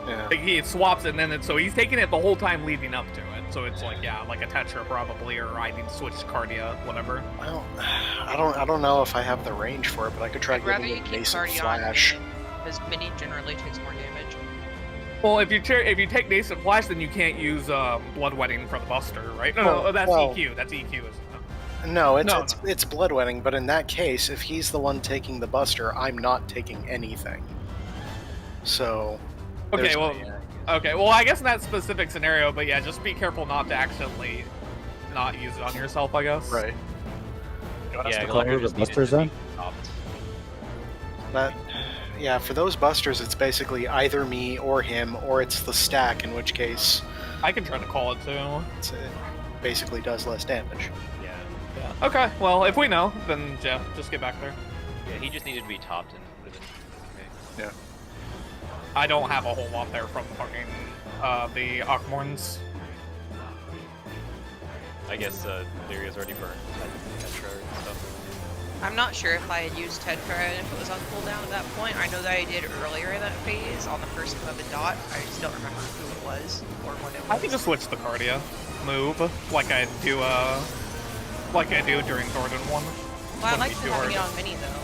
Yeah. Like, he swaps it, and then so he's taking it the whole time leading up to it. So it's like, yeah, like a Tetra probably, or I need to switch to Cardia, whatever. Well, I don't know if I have the range for it, but I could try I'd rather giving you it keep Nascent Cardi on Flash. Minion, because Minion generally takes more damage. Well, if you take Nascent Flash, then you can't use Bloodwetting for the Buster, right? No, that's EQ. That's EQ, isn't it? No, it's Bloodwetting, but in that case, if he's the one taking the Buster, I'm not taking anything. So. Okay, well, I guess in that specific scenario, but yeah, just be careful not to accidentally not use it on yourself, I guess. Right. Yeah, the Busters then? But yeah, for those Busters, it's basically either me or him, or it's the stack, in which case I can try to call it too. It basically does less damage. Yeah. Okay. Well, if we know, then yeah, just get back there. Yeah, he just needed to be topped and would have been okay. Yeah. I don't have a whole lot there from fucking the Akmorns. I guess Lyria's already burned Tetra and stuff. I'm not sure if I had used Tetra and if it was on cooldown at that point. I know that I did earlier in that phase on the first of the dot. I just don't remember who it was or when it was. I can just switch the Cardia move like I do during Thornton 1. Well, I like having it on Mini though.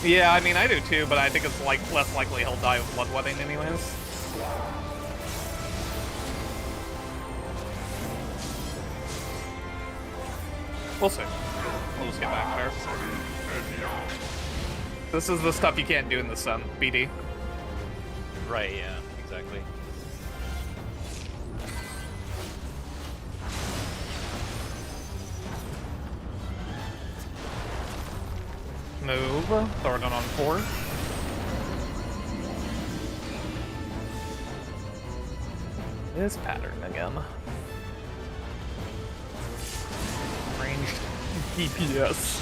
Yeah, I mean I do too, but I think it's like less likely he'll die of Bloodwetting anyways. We'll see. We'll just get back there. This is the stuff you can't do in the sun, BD. Right, yeah, exactly. Move. Throw it on 4. This pattern again. Ranged DPS.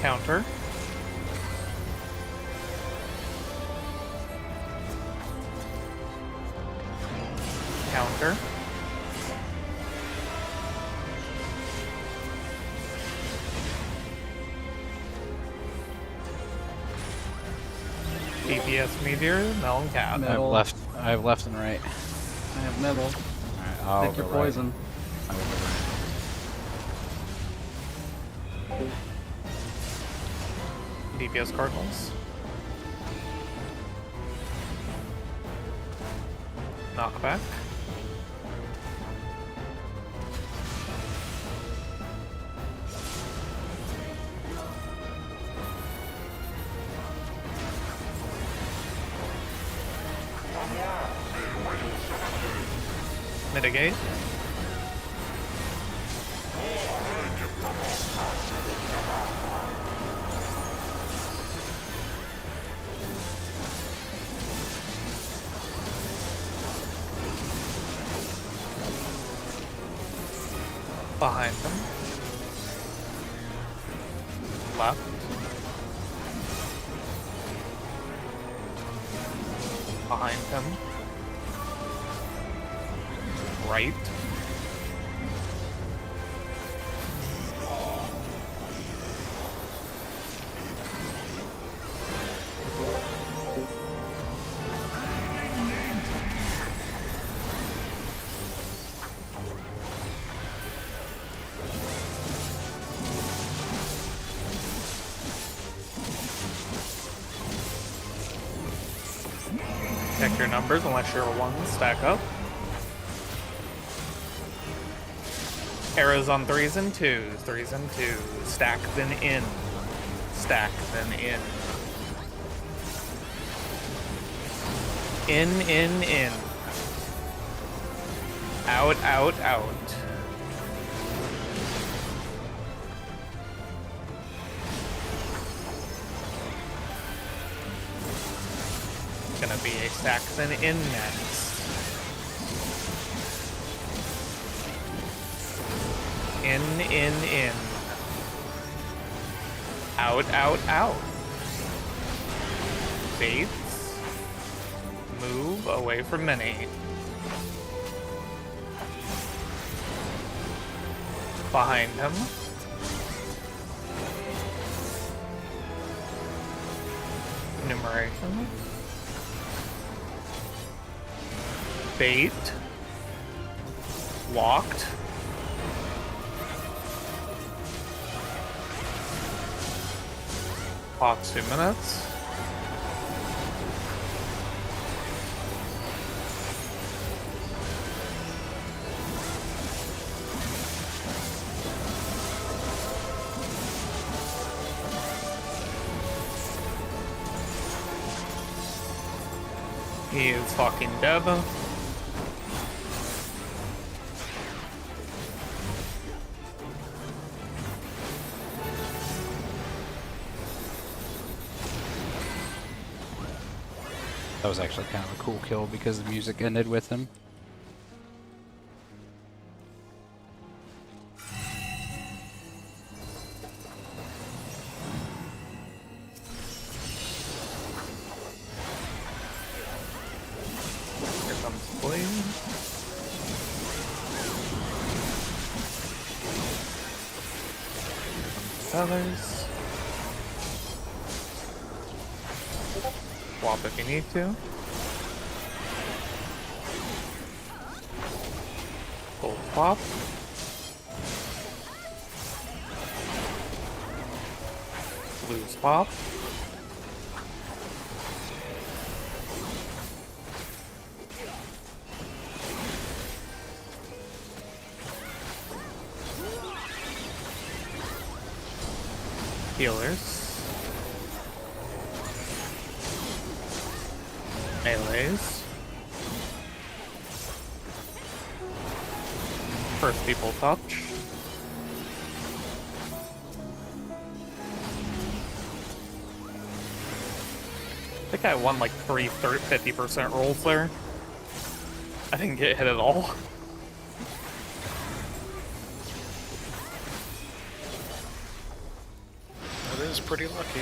Counter. Counter. DPS Meteor, Melon Cat. I have left and right. I have middle. Alright, I'll Take your go right. poison. I will go right. DPS Cardinals. Knockback. Mitigate. Behind them. Left. Behind him. Right. Check your numbers unless you're a 1, stack up. Arrows on 3s and 2s, 3s and 2s. Stack then in. Stack then in. In. Out, out, out. Gonna be a Saxon in next. In. Out, out, out. Bates. Move away from many. Behind him. Enumeration. Bait. Walked. Clock 2 minutes. He is fucking dead. That was actually kind of a cool kill because the music ended with him. Here comes Blade. Feathers. Swap if you need to. Gold swap. Blue swap. Healers. Melees. First people touch. I think I won like 50% rolls there. I didn't get hit at all. That is pretty lucky.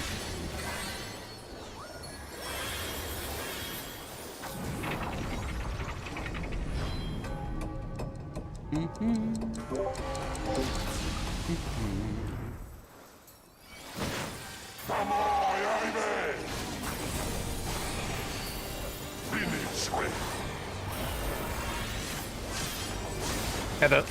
Hit it.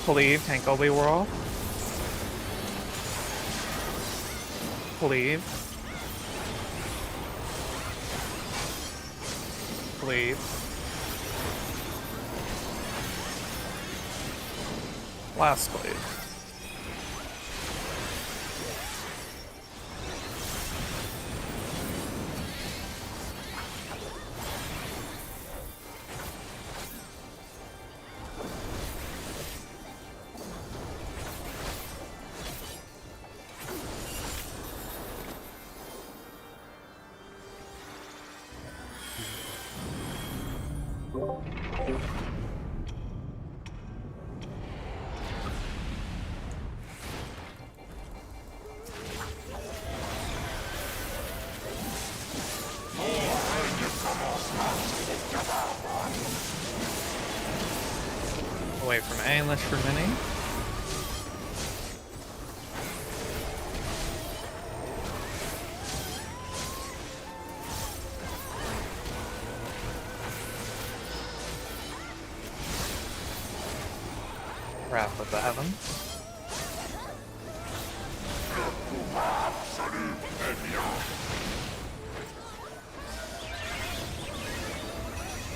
Cleave, tank all the way off. Cleave. Cleave. Last cleave. Away from Ailish for mini. Wrath of the Heavens.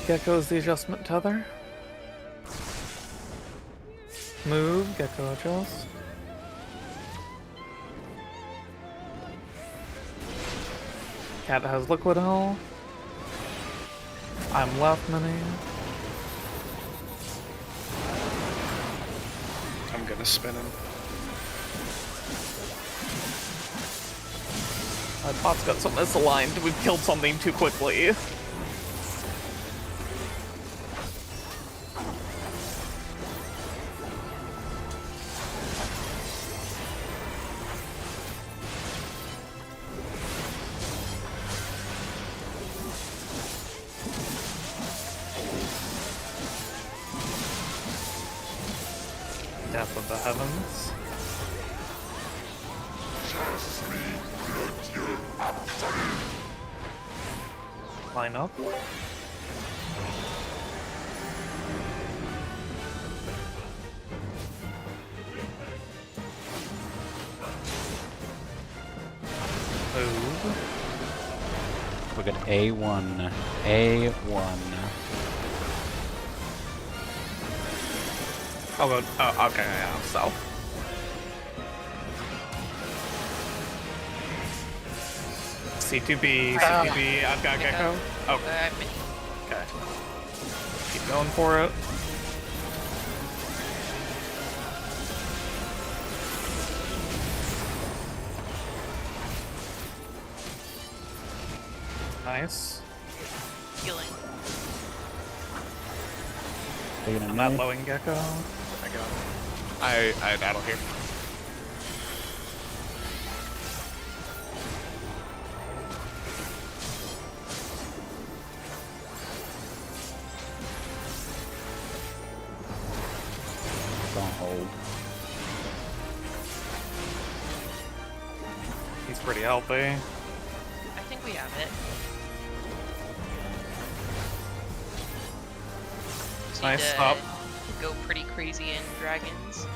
Gecko's the adjustment tether. Move, Gecko adjust. Cat has liquid health. I'm left mini. I'm gonna spin him. My bot's got something misaligned. We've killed something too quickly. Death of the heavens. Line up. Move. We got A1. A1. I'll go. Oh, okay, yeah, so. C2B, C2B, I've got Gecko. Oh, Mini. okay. Keep going for it. Nice. Healing. Taking a I'm not minute. lowing Gecko. I got it. I battle here. Don't hold. He's pretty healthy. I think we have it. Just need Nice to stop. Go pretty crazy in dragons.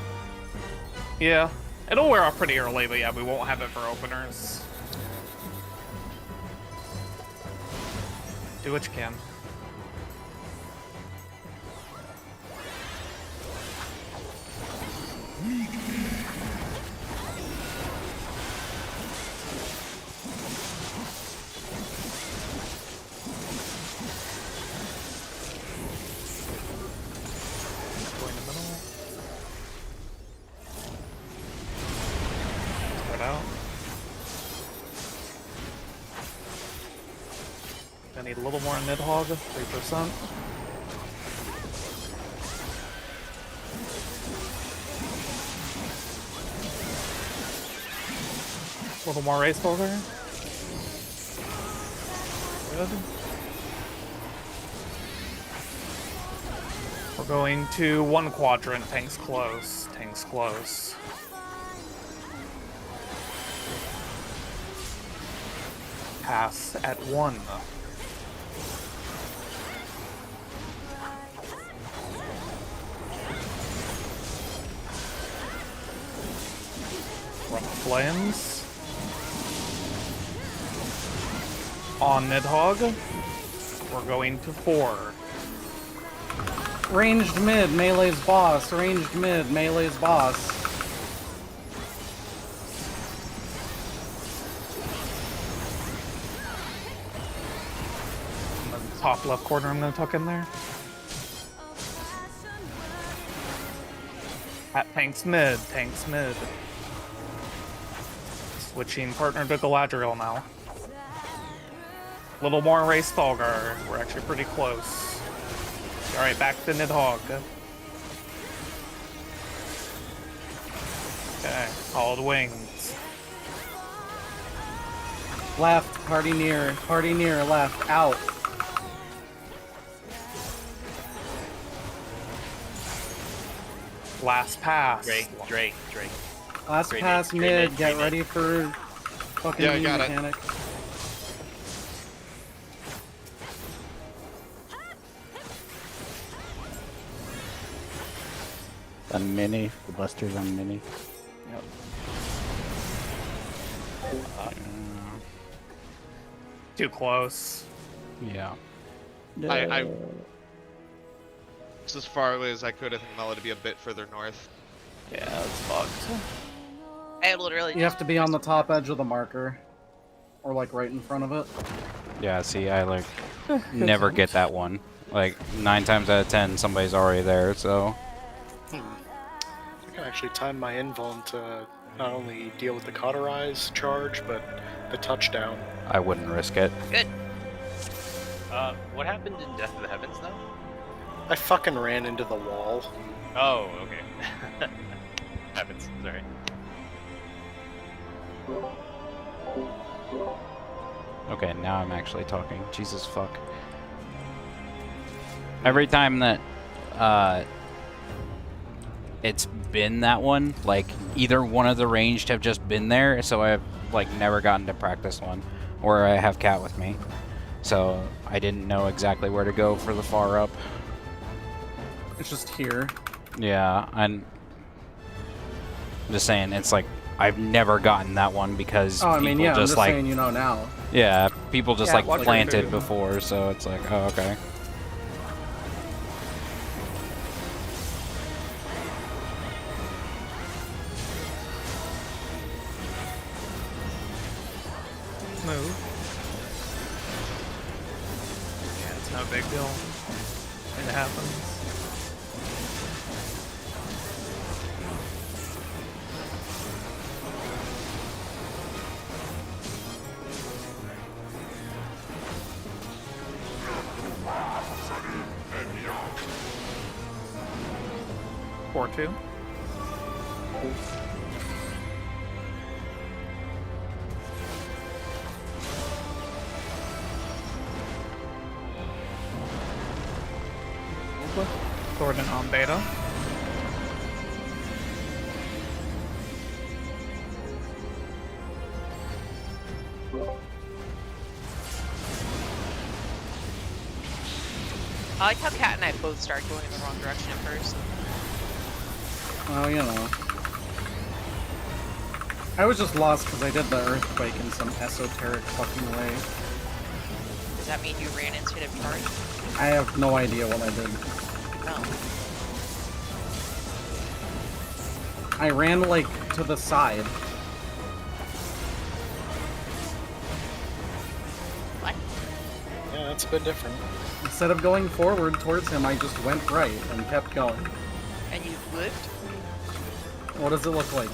Yeah. It'll wear off pretty early, but yeah, we won't have it for openers. Do what you can. Go in the middle. Spread out. I need a little more Nidhogg, 3%. A little more Race Holder. Good. We're going to one quadrant. Tanks close. Tanks close. Pass at 1. Rough Flames. On Nidhogg. We're going to 4. Ranged mid, melee's boss. Ranged mid, melee's boss. In the top left corner, I'm going to tuck in there. At tanks mid, tanks mid. Switching partner to Galadriel now. A little more Race Stalgar. We're actually pretty close. Alright, back to Nidhogg. Okay, called Wings. Left, party near, left, out. Last pass. Drake. Last Great pass nade, great mid, nade, get great ready for fucking Yeah, I got it. mechanic. On mini. The Buster's on mini. Yep. Too close. Yeah. It's as far away as I could. I think Mela to be a bit further north. Yeah, it's fucked. I literally You have to be on the top edge of the marker. Or like right in front of it. Yeah, see, I like never get that one. Like 9 times out of 10, somebody's already there. So I can actually time my invuln to not only deal with the cauterize charge, but the touchdown. I wouldn't risk it. Good. What happened in Death of the Heavens, though? I fucking ran into the wall. Oh, okay. Heavens, sorry. Okay, now I'm actually talking. Jesus fuck. Every time that it's been that one, like either one of the ranged have just been there, so I've like never gotten to practice one, or I have Cat with me, so I didn't know exactly where to go for the far up. It's just here. Yeah, I'm just saying, it's like I've never gotten that one because Oh, I people mean, yeah, I'm just just like saying you know now. yeah, people just Yeah, like watch planted your before, so it's like, oh, okay. Move. Yeah, it's no big deal. It happens. Four two. Gordon on beta. I like how Kat and I both started going in the wrong direction at first. Well, you know. I was just lost because I did the earthquake in some esoteric fucking way. Does that mean you ran instead of charge? I have no idea what I did. No. I ran, like, to the side. What? Yeah, that's a bit different. Instead of going forward towards him, I just went right and kept going. And you lived? What does it look like?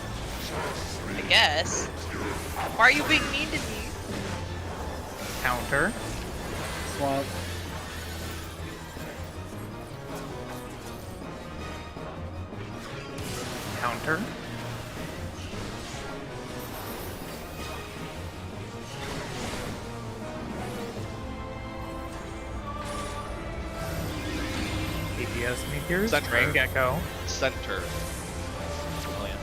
I guess. Why are you being mean to me? Counter. Swap. Counter. DPS meteors. Center. Rain Gecko. Center. Oh, yeah.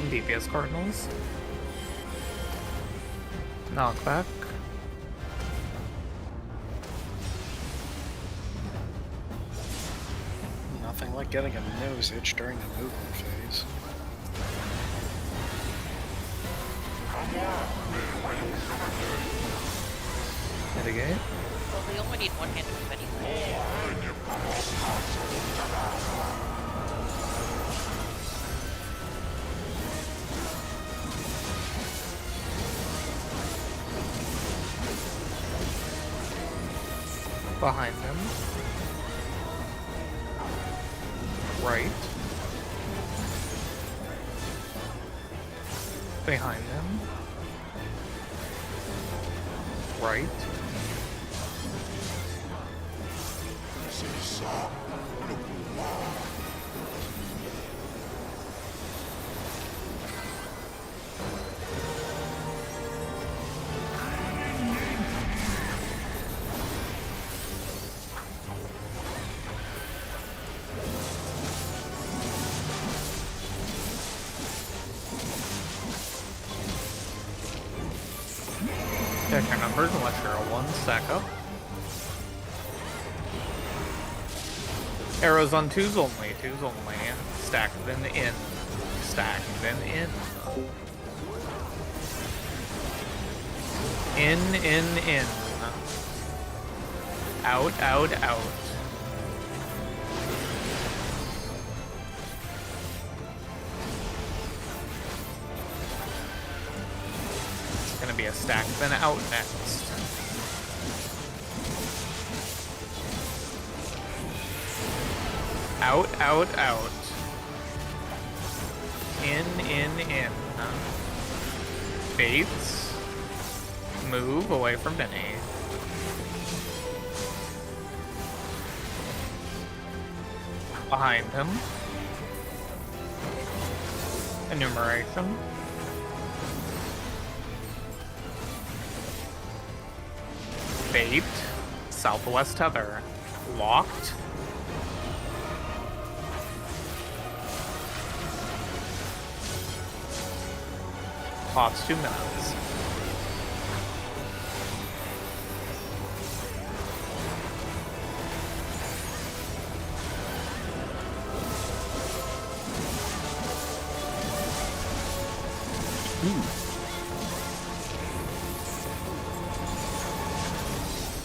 DPS Cardinals. Knockback. Nothing like getting a nose itch during the movement phase. Mitigate. Well, we only need one hand to move anyway. Behind them. Right. Behind them. Right. Check your numbers and let your one stack up. Arrows on twos only, twos only. Stack then in. Stack then in. In. Out, out, out. gonna be a stack. Then out next. Out, out, out. In. Bates. Move away from Benny. Behind him. Enumeration. Bait. Southwest tether. Locked. Pots 2 minutes.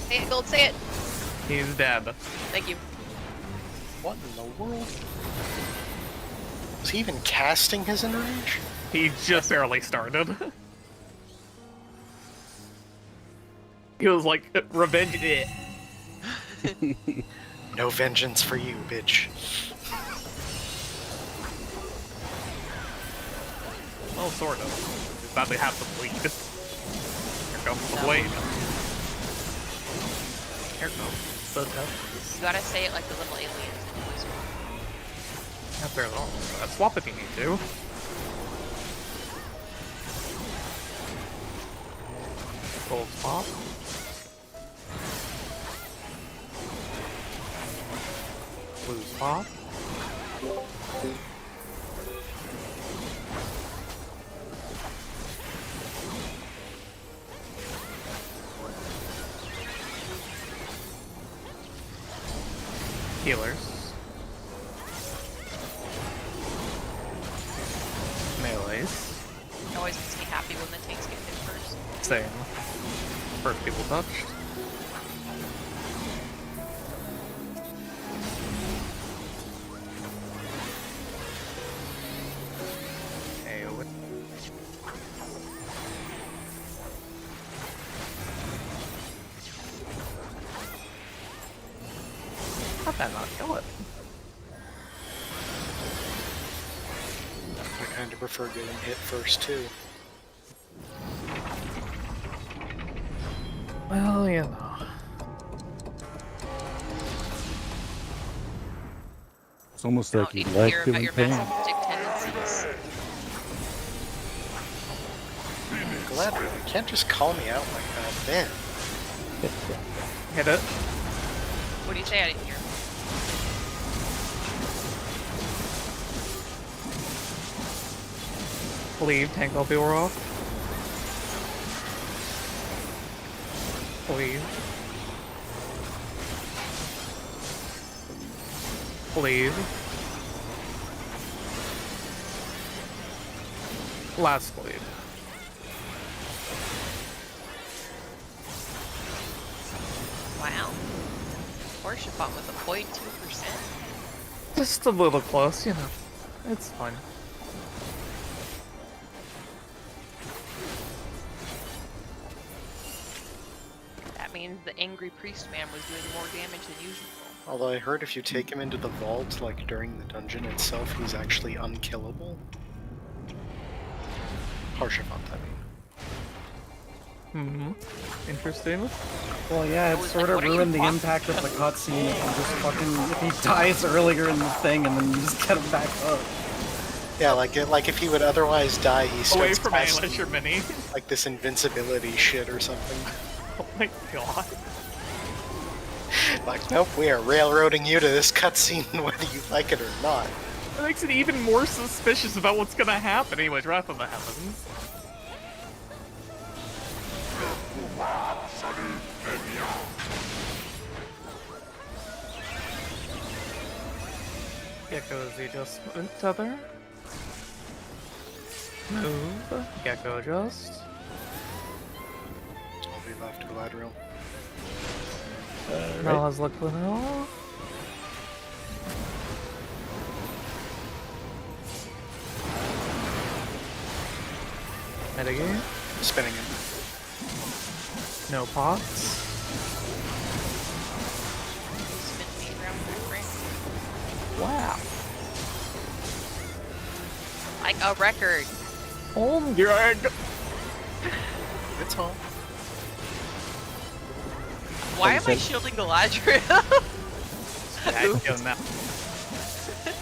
Say it, Gold, say it. He's dead. Thank you. What in the world? Was he even casting his enrage? He just barely started. He was like, revenge it. No vengeance for you, bitch. Well, sort of. He's about to have to bleed. Here comes the blade. Here comes the death. You gotta say it like the little aliens. That's their little swap if you need to. Gold spot. Blue spot. Healers. Melees. It always makes me happy when the tanks get hit first. Same. First people touched. AoE. How'd that not kill it? I kind of prefer getting hit first, too. Well, you know. It's almost I like don't you need to like hear about feeling your pain. masochistic tendencies. Glad you can't just call me out like that, Ben. Hit it. What do you say? I didn't hear. Leave, tank will be off. Leave. Leave. Last bleed. Wow. Porsche fought with a 0.2%. Just a little close, you know. It's fine. That means the angry priest man was doing more damage than usual. Although I heard if you take him into the vault, like during the dungeon itself, he's actually unkillable. Harshavant, I mean. Interesting. Well, yeah, it was sort like, of what are you ruined the talking impact of the cutscene if you just fucking if he dies earlier in the thing and then you just get him back up. Yeah, like if he would otherwise die, he Away starts from casting, Alice, your mini. like this invincibility shit or something. Oh my god. Like, nope, we are railroading you to this cutscene whether you like it or not. It makes it even more suspicious about what's gonna happen. Anyways, Wrath of the Heavens. Gecko Z just tether. Move. Gecko just. I'll be left Galadriel. Now let's look for now. Mitigate. Spinning him. No pots. Spin me around my brain. Wow. Like a record. Oh, good. It's all. Why am I shielding Galadriel?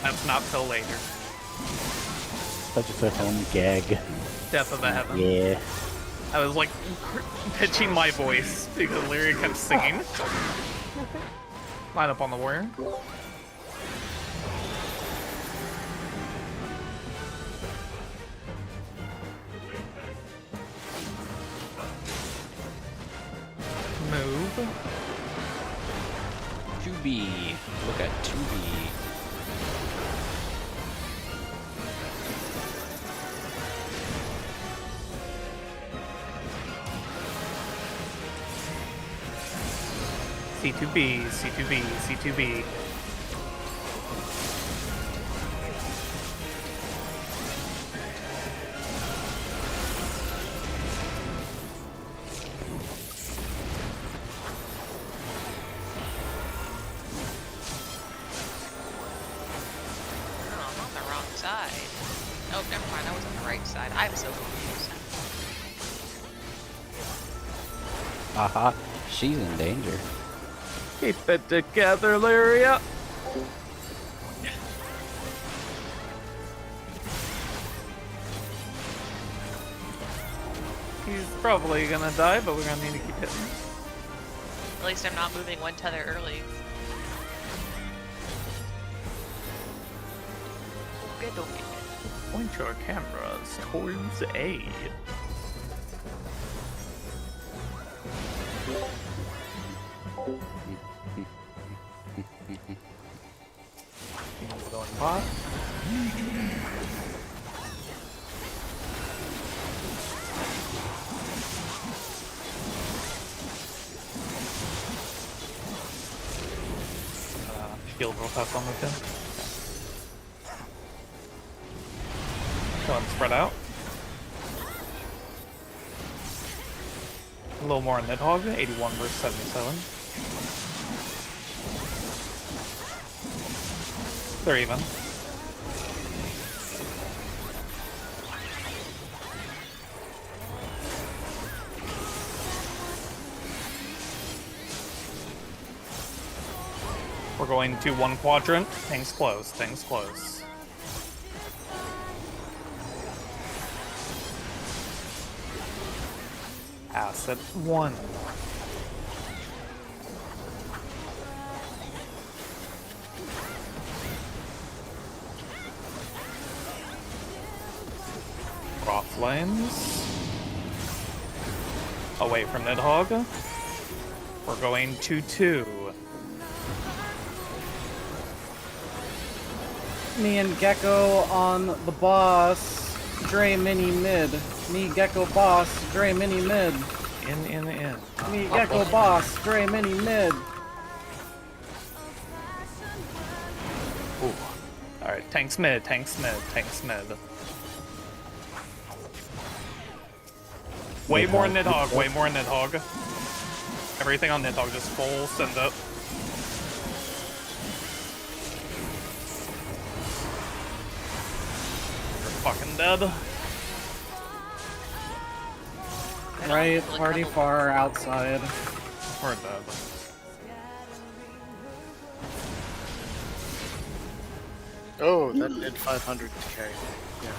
That's not till later. Such a good home gag. Death of the Heaven. Yeah. I was like pitching my voice because Lyria kept singing. Line up on the warrior. Move. 2B. Look at 2B. C2B, C2B, C2B. Oh, I'm on the wrong side. Oh, never mind. I was on the right side. I'm so confused. Aha. She's in danger. Keep it together, Lyria. He's probably gonna die, but we're gonna need to keep hitting. At least I'm not moving one tether early. Good, okay. Point your cameras towards A. Going pot. Shield real fast on the pin. Go ahead and spread out. A little more on Nidhogg, 81 versus 77. They're even. We're going to one quadrant. Things close, things close. Asset 1. Raw Flames. Away from Nidhogg. We're going to 2. Me and Gecko on the boss. Dre mini mid. Me Gecko boss. Dre mini mid. In. Me Gecko boss. Dre mini mid. Ooh. Alright, tanks mid, tanks mid, tanks mid. Way more Nidhogg, way more Nidhogg. Everything on Nidhogg just full send up. You're fucking dead. Right, party far outside. We're dead. Oh, that did 500k.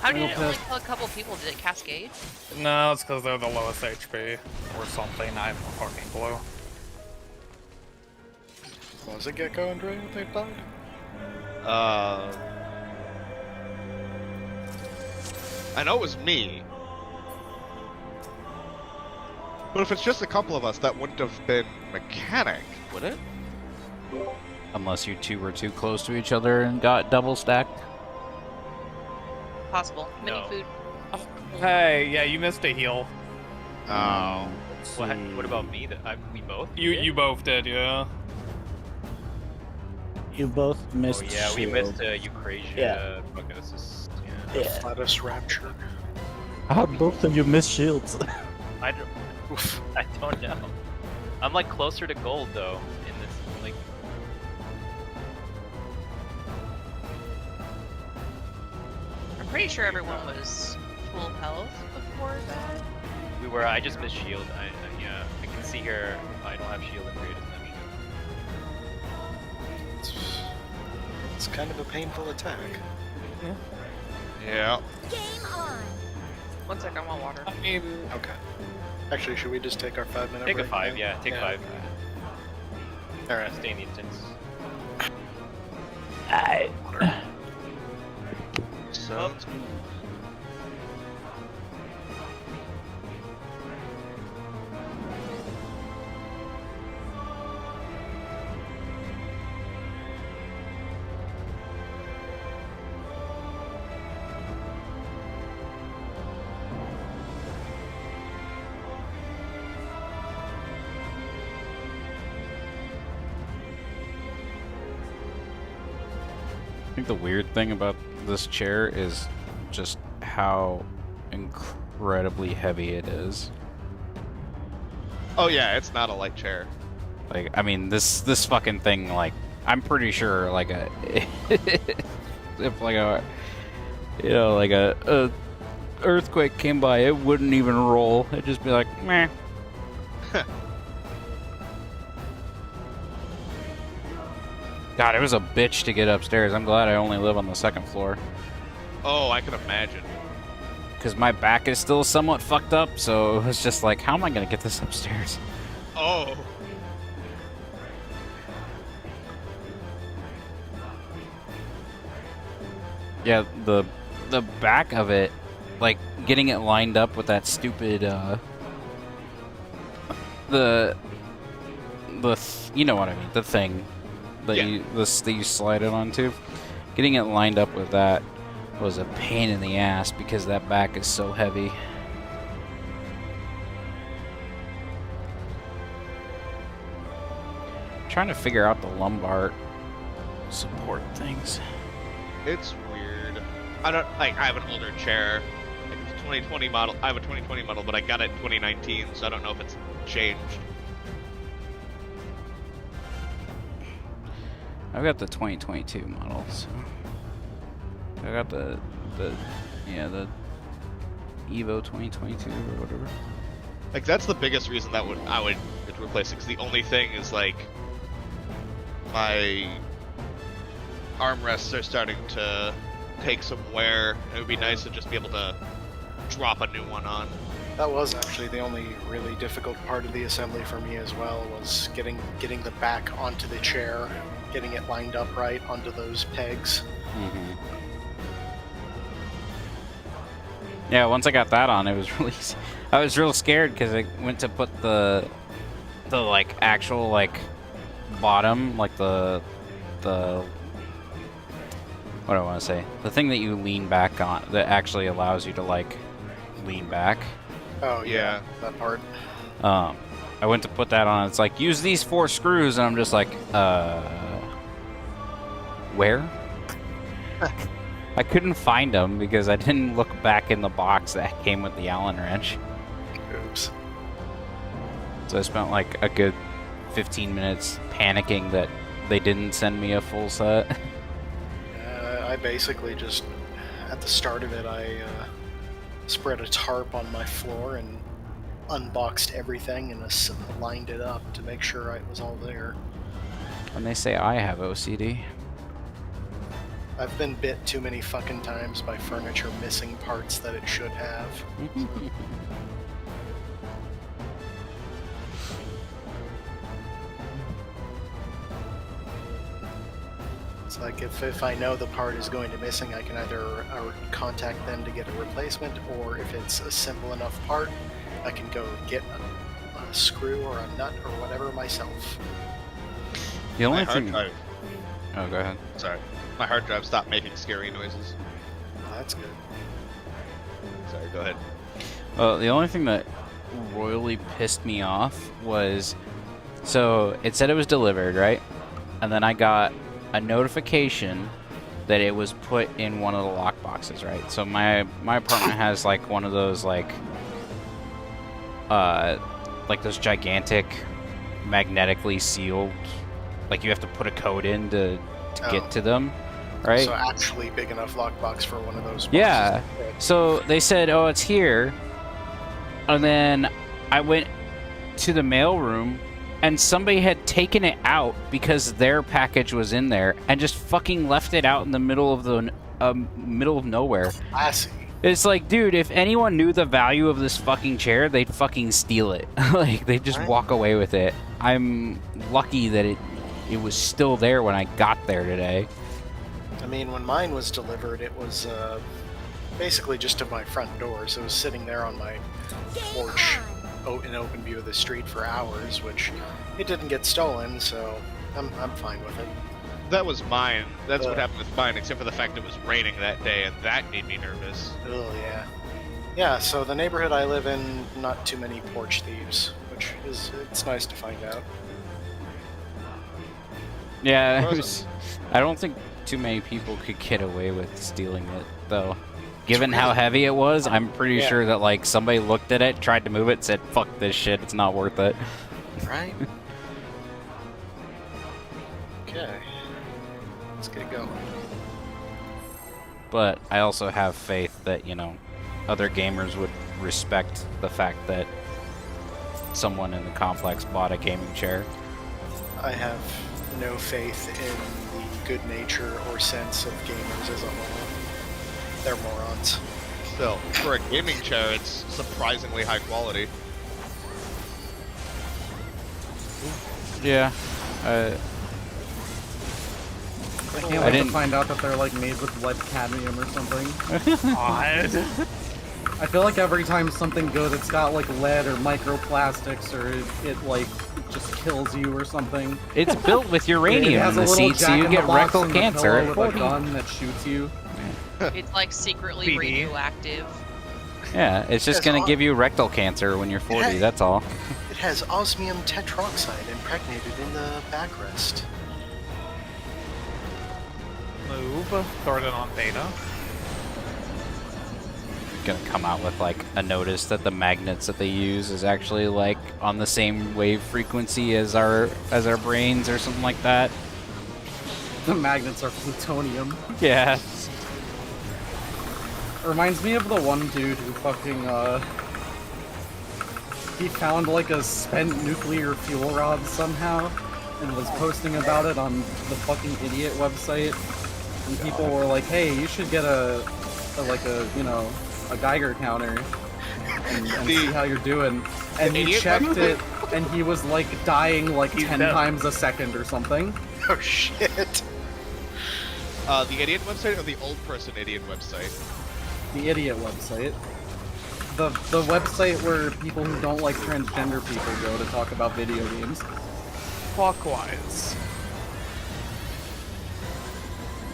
How did Real it only pissed. kill a couple people? Did it cascade? No, it's because they're the lowest HP. Or something, I have no fucking clue. Was it Gecko and Dre that they died? I know it was me. But if it's just a couple of us, that wouldn't have been Mechanic, would it? Unless you two were too close to each other and got double stacked. Possible. Mini No. food. Hey, yeah, you missed a heal. Oh. What about me? We both? You both did, yeah. You both missed. Oh yeah, we shield. missed Eucrasia. Yeah. Prognosis. The Yeah. Flatus Rapture. How both of you missed shields? I don't know. I'm like closer to gold though in this like. I'm pretty sure everyone was full health before that. We were. I just missed shield. Yeah. I can see here. I don't have shield and Radiant Dimension. It's kind of a painful attack. Yeah. Game on. 1 second, I want water. I mean, Okay. Actually, should we just take our 5-minute Take a break? 5. Yeah. Take 5. All right. Stay in the instance. Sounds good. I think the weird thing about this chair is just how incredibly heavy it is. Oh yeah, it's not a light chair. Like, I mean, this fucking thing, like, I'm pretty sure, like, if like a, you know, like a earthquake came by, it wouldn't even roll. It'd just be like, meh. God, it was a bitch to get upstairs. I'm glad I only live on the 2nd floor. Oh, I can imagine. Because my back is still somewhat fucked up, so it was just like, how am I going to get this upstairs? Oh. Yeah, the back of it, like, getting it lined up with that stupid, you know what I mean, the thing that Yeah. that you slide it onto. Getting it lined up with that was a pain in the ass because that back is so heavy. Trying to figure out the lumbar support things. It's weird. I don't like. I have an older chair. Like it's a 2020 model. I have a 2020 model, but I got it in 2019, so I don't know if it's changed. I've got the 2022 model, so I got the Evo 2022 or whatever. Like that's the biggest reason that I would replace it. Because the only thing is like my armrests are starting to take some wear. It would be nice to just be able to drop a new one on. That was actually the only really difficult part of the assembly for me as well, was getting the back onto the chair, getting it lined up right onto those pegs. Mm-hmm. Yeah, once I got that on, it was really. I was real scared because I went to put the like actual like bottom, like the what do I want to say? The thing that you lean back on that actually allows you to like lean back. Oh Yeah. that part. I went to put that on. It's like, use these 4 screws, and I'm just like, where? I couldn't find them because I didn't look back in the box that came with the Allen wrench. Oops. So I spent like a good 15 minutes panicking that they didn't send me a full set. I basically just, at the start of it, I spread a tarp on my floor and unboxed everything and lined it up to make sure it was all there. When they say I have OCD. I've been bit too many fucking times by furniture missing parts that it should have. It's like if I know the part is going to missing, I can either contact them to get a replacement, or if it's a simple enough part, I can go get a screw or a nut or whatever myself. The only My hard thing. drive. Oh, go ahead. Sorry, my hard drive stopped making scary noises. Well, that's good. Sorry, go ahead. Well, the only thing that royally pissed me off was, so it said it was delivered, right? And then I got a notification that it was put in one of the lock boxes, right? So my apartment has like one of those like those gigantic magnetically sealed. Like you have to put a code in to Oh. get to them, right? So actually big enough lockbox for one of those boxes. Yeah. So they said, "Oh, it's here," and then I went to the mail room, and somebody had taken it out because their package was in there, and just fucking left it out in the middle of the middle of nowhere. Classy. It's like, dude, if anyone knew the value of this fucking chair, they'd fucking steal it. Like they'd just Right. walk away with it. I'm lucky that it was still there when I got there today. I mean, when mine was delivered, it was basically just to my front door, so it was sitting there on my porch in open view of the street for hours, which it didn't get stolen, so I'm fine with it. That was mine. That's what Uh. happened with mine, except for the fact it was raining that day, and that made me nervous. Oh yeah. Yeah, so the neighborhood I live in, not too many porch thieves, which it's nice to find out. Yeah, Well, it was, I don't think too many people could get away with stealing it, though. Given how heavy it was, I'm pretty Yeah. sure that like somebody looked at it, tried to move it, said, "Fuck this shit, it's not worth it." Right? Okay. Let's get it going. But I also have faith that, you know, other gamers would respect the fact that someone in the complex bought a gaming chair. I have no faith in the good nature or sense of gamers as a whole. They're morons. Still, for a gaming chair, it's surprisingly high quality. Yeah. I can't I wait to didn't- find out that they're like made with lead cadmium or something. God. I feel like every time something good, it's got like lead or microplastics, or it like just kills you or something. It's built with It uranium has in a the little seat, so Jack you in the get Box rectal in the cancer pillow at with 40. a gun that shoots you. It's like secretly BD. radioactive. Yeah, it's just Yes, gonna I'll- give you rectal cancer when you're 40, Hey. that's all. It has osmium tetroxide impregnated in the backrest. Move. Throw it on beta. Gonna come out with like a notice that the magnets that they use is actually like on the same wave frequency as our brains or something like that. The magnets are plutonium. Yeah. Reminds me of the one dude who fucking he found like a spent nuclear fuel rod somehow and was posting about it on the fucking idiot website, and people were like, "Hey, you should get a Geiger counter and see how you're doing." And he idiot checked website? it, and he was like dying like He's 10 dead. times a second or something. Oh shit. The idiot website or the old person idiot website? The idiot website. The website where people who don't like transgender people go to talk about video games. Clockwise.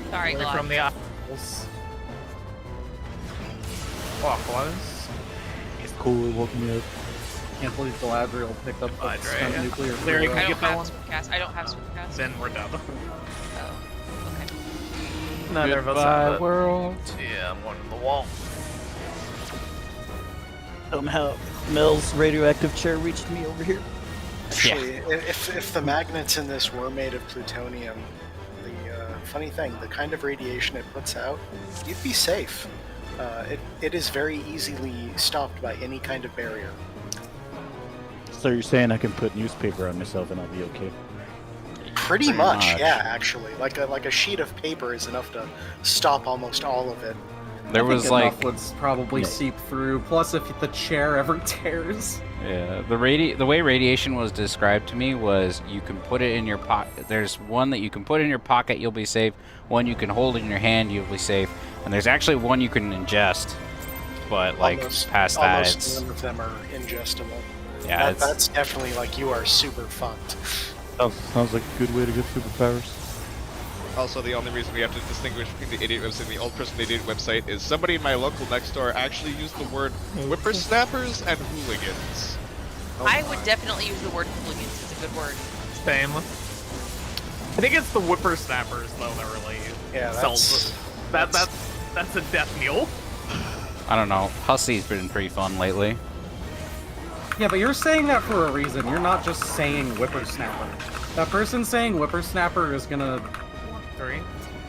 Sorry, Away Glock. from the apples. Clockwise. Cool, it woke me up. Can't believe Galadriel picked up the Right, spent yeah. nuclear There you fuel go. I Get don't that have one? Swimcast. I don't have Swimcast. Then we're done. Oh, okay. Neither of us Goodbye, have it. world. Yeah, I'm one in the wall. Somehow, Mel's radioactive chair reached me over here. Actually, if the magnets in this were made of plutonium, the funny thing, the kind of radiation it puts out, you'd be safe. It is very easily stopped by any kind of barrier. So you're saying I can put newspaper on myself and I'll be okay? Pretty Pretty much, much. yeah. Actually, like a sheet of paper is enough to stop almost all of it. There I was think like enough would probably Yeah. seep through. Plus, if the chair ever tears, yeah, the way radiation was described to me was you can put it in your pocket. There's one that you can put in your pocket, you'll be safe. One you can hold in your hand, you'll be safe. And there's actually one you can ingest. But like past that, almost it's none of them are ingestible. yeah, it's That's definitely like you are super fucked. Sounds like a good way to get superpowers. Also, the only reason we have to distinguish between the idiot website and the old person idiot website is somebody in my local next door actually used the word whippersnappers and hooligans. Oh I my. would definitely use the word hooligans. It's a good word. Same. I think it's the whippersnappers though that really Yeah, sells it. That's a death knell. I don't know. Hussy's been pretty fun lately. Yeah, but you're saying that for a reason. You're not just saying whippersnapper. That person saying whippersnapper is gonna... 3.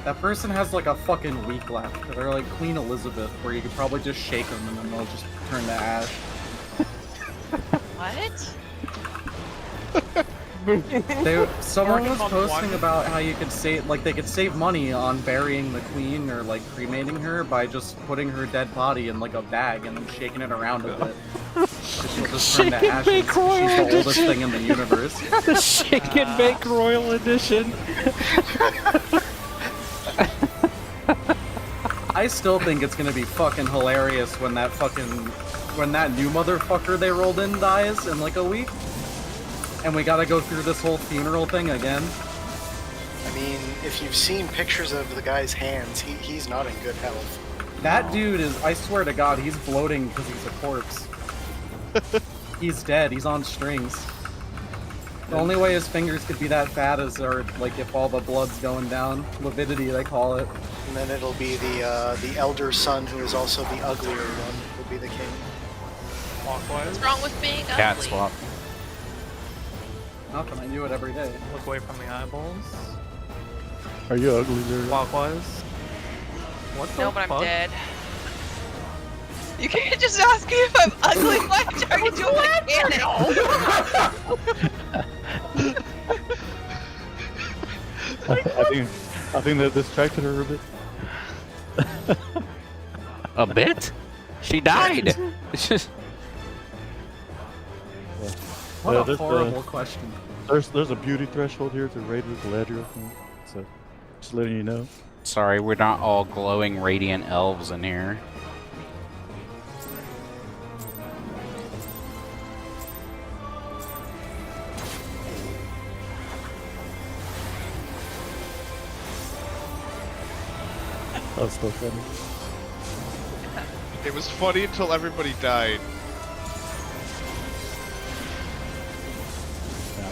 That person has like a fucking week left. They're like Queen Elizabeth, where you could probably just shake them and then they'll just turn to ash. What? Someone was on posting one. about how you could save, like, they could save money on burying the queen or like cremating her by just putting her dead body in like a bag and then shaking it around a bit. So she'll just turn to Shake and ashes. bake She's royal the oldest edition. thing in the universe. The Shake and Bake Royal Edition. I still think it's gonna be fucking hilarious when that new motherfucker they rolled in dies in like a week. And we gotta go through this whole funeral thing again. I mean, if you've seen pictures of the guy's hands, he's not in good health. That dude is, I swear to God, he's bloating because he's a corpse. He's dead, he's on strings. The only way his fingers could be that fat is like if all the blood's going down. Lividity, they call it. And then it'll be the elder son, who is also the uglier one, will be the king. Clockwise. What's wrong with being ugly? Cat swap. Nothing, I do it every day. Look away from the eyeballs. Are you ugly there? Clockwise. What the No, but fuck? I'm dead. You can't just ask me if I'm ugly. Why are you doing it? I think that distracted her a bit. A bit? She died. It's just What Yeah, a this, horrible question. There's a beauty threshold here to raid with Galadriel. So, just letting you know. sorry, we're not all glowing radiant elves in here. That was so funny. It was funny until everybody died.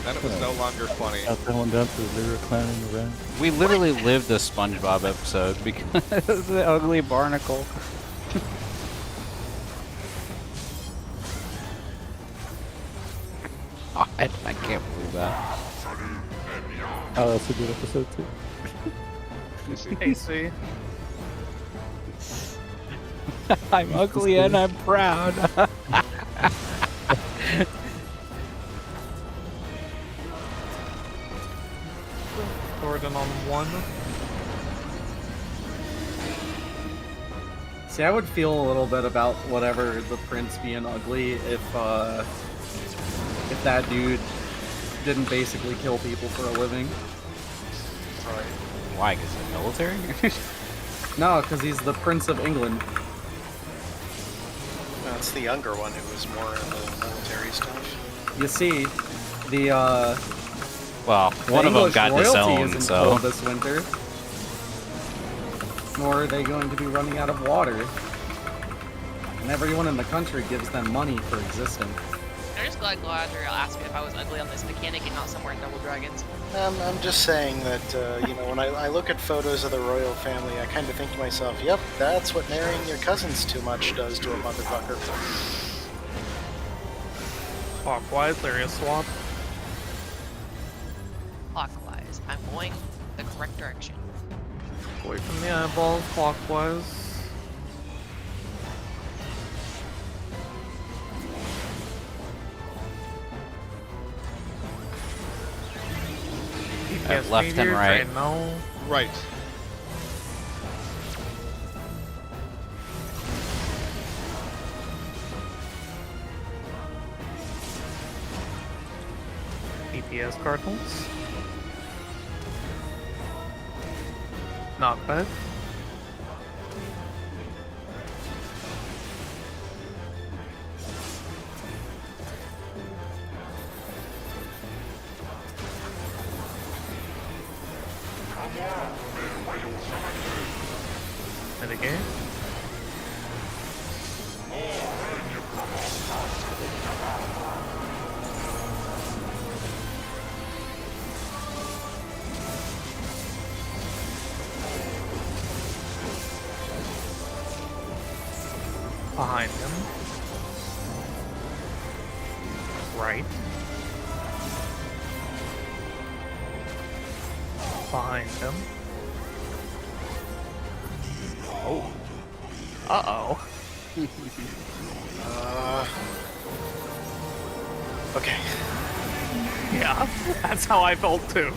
Then it was no longer funny. Got that one down to the lyric climbing around. We literally lived the SpongeBob episode because of the ugly barnacle. God, I can't believe that. Oh, that's a good episode too. AC. I'm ugly and I'm proud. Gordon on 1. See, I would feel a little bit about whatever the prince being ugly if that dude didn't basically kill people for a living. Why? Is it military? No, because he's the Prince of England. That's the younger one who was more into military stuff. You see, the Well, one of them English got royalty disowned, isn't so cold this winter. Nor are they going to be running out of water. And everyone in the country gives them money for existing. I'm just glad Galadriel asked me if I was ugly on this mechanic and not somewhere in Double Dragons. I'm just saying that, you know, when I look at photos of the royal family, I kind of think to myself, yep, that's what marrying your cousins too much does to a motherfucker. Clockwise, area swap. Clockwise. I'm going the correct direction. Away from the eyeballs, clockwise. DPS left and meteor, right. trade no. Right. DPS Cardinals. Knockback. Mitigate. Behind him. Right. Behind him. Oh. Uh-oh. Okay. Yeah, that's how I felt too.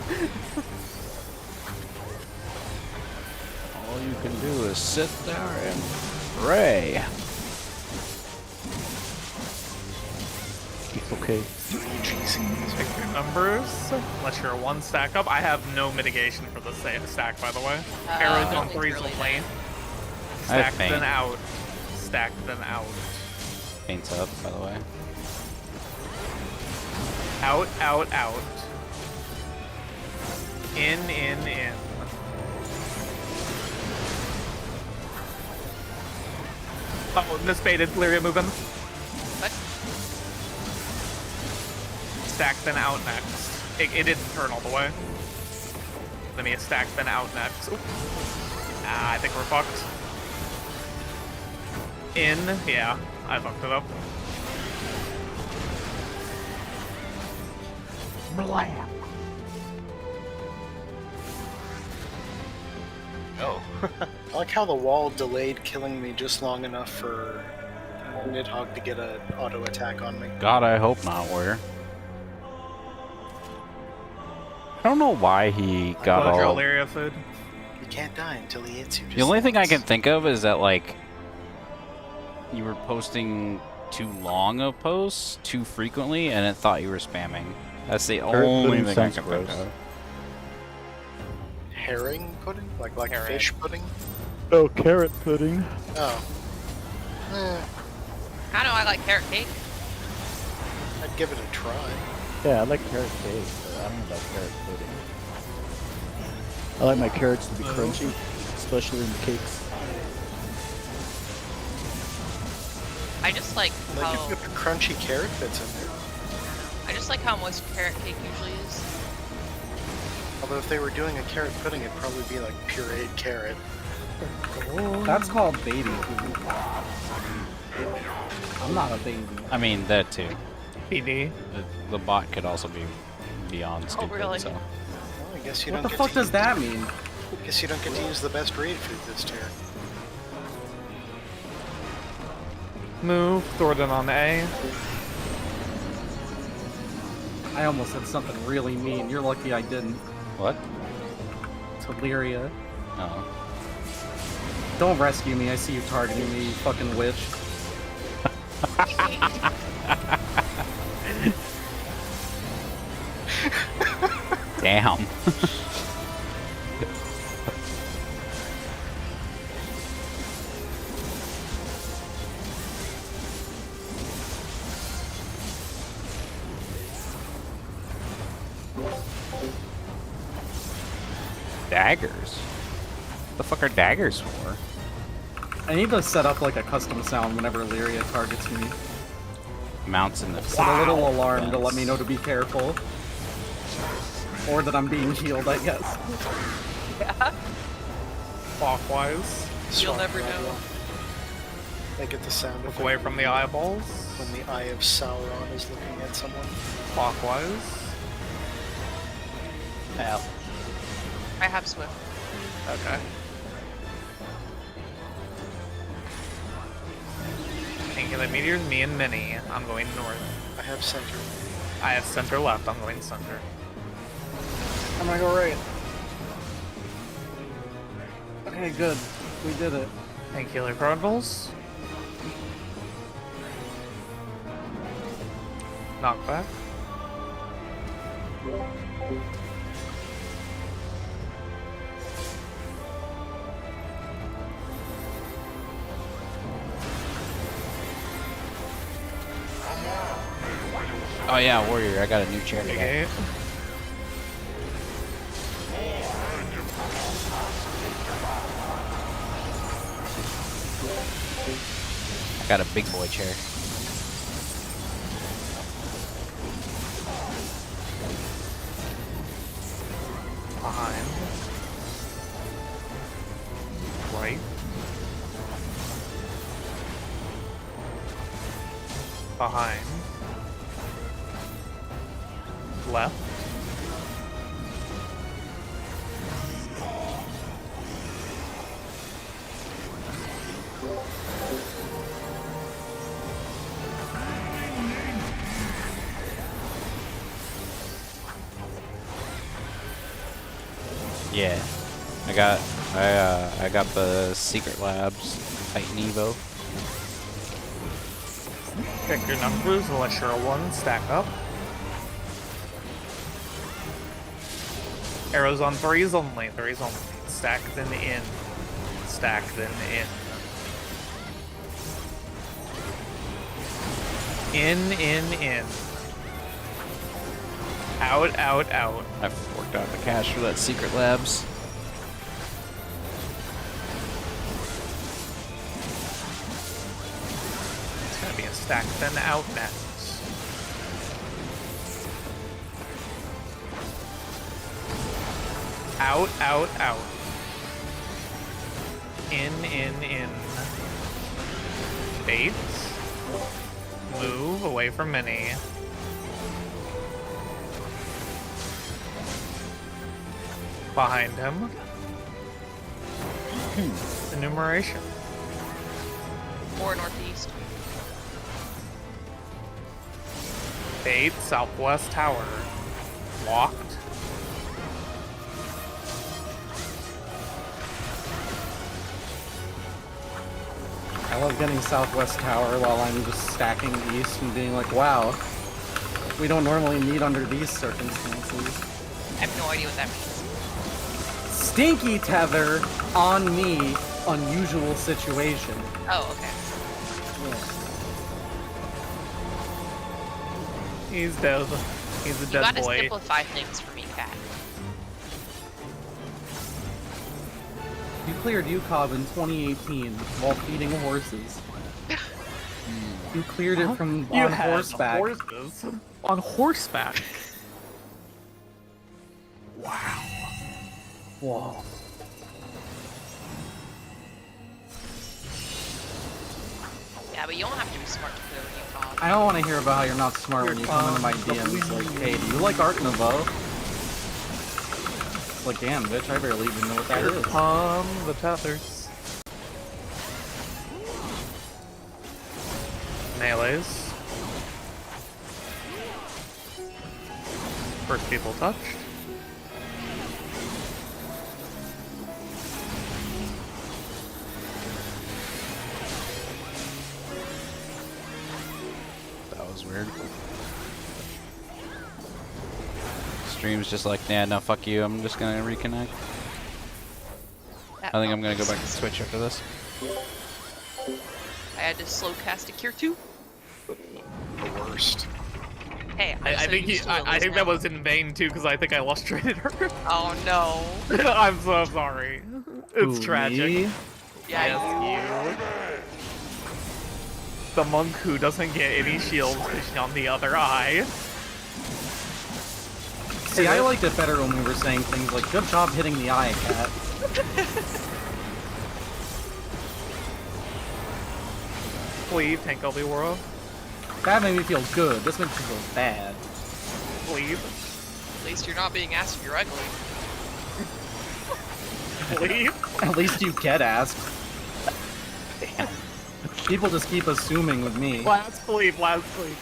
All you can do is sit there and pray. It's okay. Pick your numbers. Unless you're one stack up. I have no mitigation for the stack, by the way. Arrows on it's threes really will lane. I have Stack then faint. out. Stack then out. Paint's up, by the way. Out, out, out. In, in. Oh, misbaited. Lyria moving. What? Stack then out next. It didn't turn all the way. Let me stack then out next. Oop. Ah, I think we're fucked. In, yeah, I fucked it up. Blam. Oh. I like how the wall delayed killing me just long enough for Nidhogg to get an auto attack on me. God, I hope not, Warrior. I don't know why he got Blood all... Lyria food. You can't die until he hits you. The only thing I can think of is that, like, you were posting too long of posts too frequently, and it thought you were spamming. That's the only thing I sounds can think gross. of. Herring pudding? Like Herring. fish pudding? Oh, carrot pudding. Oh. I know I like carrot cake. I'd give it a try. Yeah, I like carrot cake, but I don't like carrot pudding. I like my carrots to be crunchy, especially in the cakes. I just like Like how if you put crunchy carrot bits in there. I just like how moist carrot cake usually is. Although if they were doing a carrot pudding, it'd probably be like pureed carrot. That's called baby food. I'm not a baby. I mean, that too. PD. The bot could also be beyond stupid, really? so... Well, I guess you What don't the get fuck to does use, that mean? Guess you don't get to use the best raid food this tier. Move. Thornton on A. I almost said something really mean. You're lucky I didn't. What? To Lyria. Oh. Don't rescue me. I see you targeting me, you fucking witch. Damn. Daggers? What the fuck are daggers for? I need to set up like a custom sound whenever Lyria targets me. Mounts in the Set a little alarm to let me fence. know to be careful. Or that I'm being healed, I guess. Yeah. Clockwise. You'll never Strong know. rifle. They get the sound Look of away from the eyeballs. when the eye of Sauron is looking at someone. Clockwise. Hell. I have Swift. Okay. Angular meteors, me and Minnie. I'm going north. I have center. I have center left. I'm going center. I'm gonna go right. Okay, good. We did it. Angular Cardinals. Knockback. Oh yeah, Warrior, I got a new chair today. Negate. I got a big boy chair. Behind. Right. Behind. left. Yeah. I got the Secret Labs Titan Evo. Pick your numbers unless you're a 1, stack up. Arrows on 3s only, 3s only. Stack then in. Stack then in. In. Out, out, out. I've worked out the cash for that Secret Labs. It's gonna be a stack then out next. Out, out, out. In. Bait. Move away from mini. Behind him. Enumeration. More northeast. Bait, southwest tower. Walked. I love getting Southwest Tower while I'm just stacking East and being like, wow, we don't normally meet under these circumstances. I have no idea what that means. Stinky tether on me, unusual situation. Oh, okay. He's dead. He's a You dead gotta boy. simplify things for me, Cat. You cleared UCOB in 2018 while feeding horses. You cleared it from You on had horseback. horses. On horseback. Wow. Whoa. Yeah, but you don't have to be smart to clear UCOB. I don't want to hear about how you're not smart when you come into my DMs like, hey, do you like Art Nouveau? It's like, damn, bitch, I barely even know what that Here is. come the tethers. Melees. First people touched. That was weird. Stream's just like, nah, no, fuck you. I'm just gonna reconnect. I think I'm gonna go back to Twitch after this. I had to slow cast a Cure 2. The worst. Hey, I think I think that was in vain too, because I think I lustrated her. Oh no. I'm so sorry. It's Who, tragic. me? Yeah, Yes, you. The monk who doesn't get any shields pushing on the other eye. See, I liked it better when we were saying things like, good job hitting the eye, Cat. Please, Tank World. That made me feel good. This makes me feel bad. Please. At least you're not being asked if you're ugly. Please. At least you get asked. People just keep assuming with me. Last please, last please.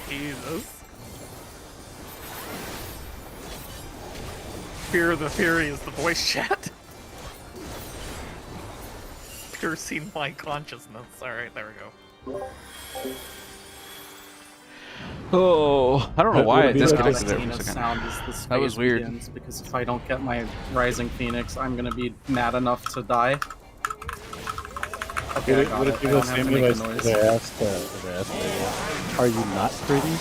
Jesus. Fear the Fury is the voice chat. Piercing my consciousness. Alright, there we go. Oh, I don't know why I disconnected there for a Palestina's second. sound is the space That was weird. begins, because if I don't get my Rising Phoenix, I'm gonna be mad enough to die. Okay, I got Would it. it be I the don't have to same make as a noise. they asked, are you not pretty?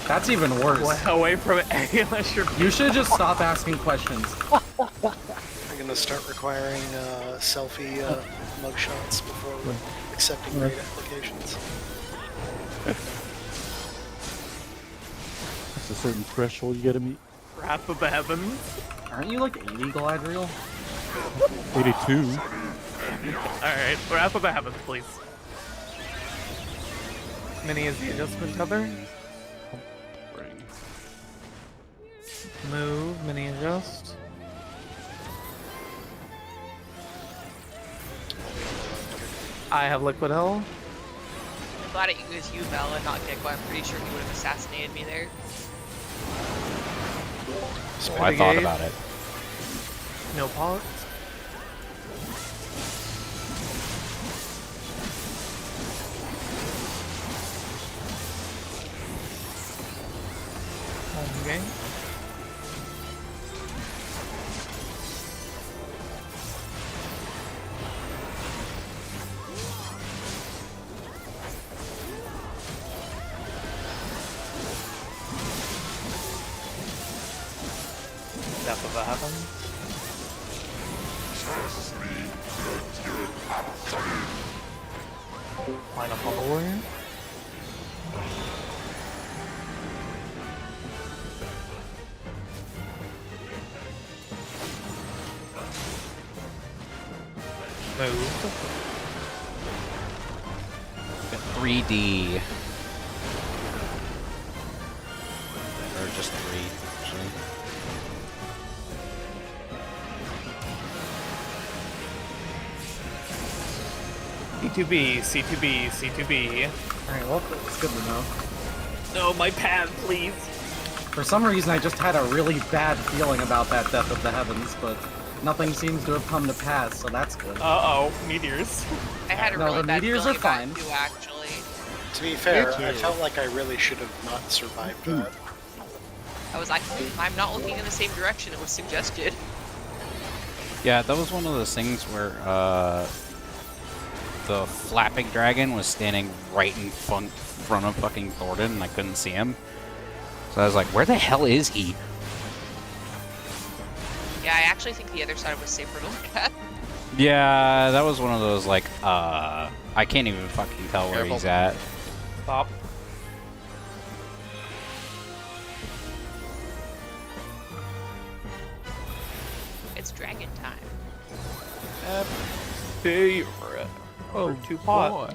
That's even worse. Well, away from it unless you're. You should just stop asking questions. I'm gonna start requiring selfie mugshots before accepting raid applications. There's a certain threshold you gotta meet. Wrath of the Heavens. Aren't you like 80, Galadriel? 82. Alright, we're after that happens, please. Mini is the adjustment tether. Move, mini adjust. I have liquid hell. I'm glad it was you, Mel, and not Gecko. I'm pretty sure he would have assassinated me there. Oh, I thought about it. No pot. Okay. That's what that happened. Line up on the warrior. Move. 3D. Or just 3, actually. C2B, C2B, C2B. Alright, well, it's good to know. No, my pad, please. For some reason, I just had a really bad feeling about that Death of the Heavens, but nothing seems to have come to pass, so that's good. Uh-oh, meteors. I had a No, really the bad meteors feeling are about fine. it too, actually. To be fair, Me I too. felt like I really should have not survived that. I was like, I'm not looking in the same direction it was suggested. Yeah, that was one of those things where the flapping dragon was standing right in front of fucking Thornton, and I couldn't see him. So I was like, where the hell is he? Yeah, I actually think the other side was safer to look at. Yeah, that was one of those, like, I can't even fucking tell where Careful. he's at. Stop. It's dragon time. Favorite. Oh, too hot.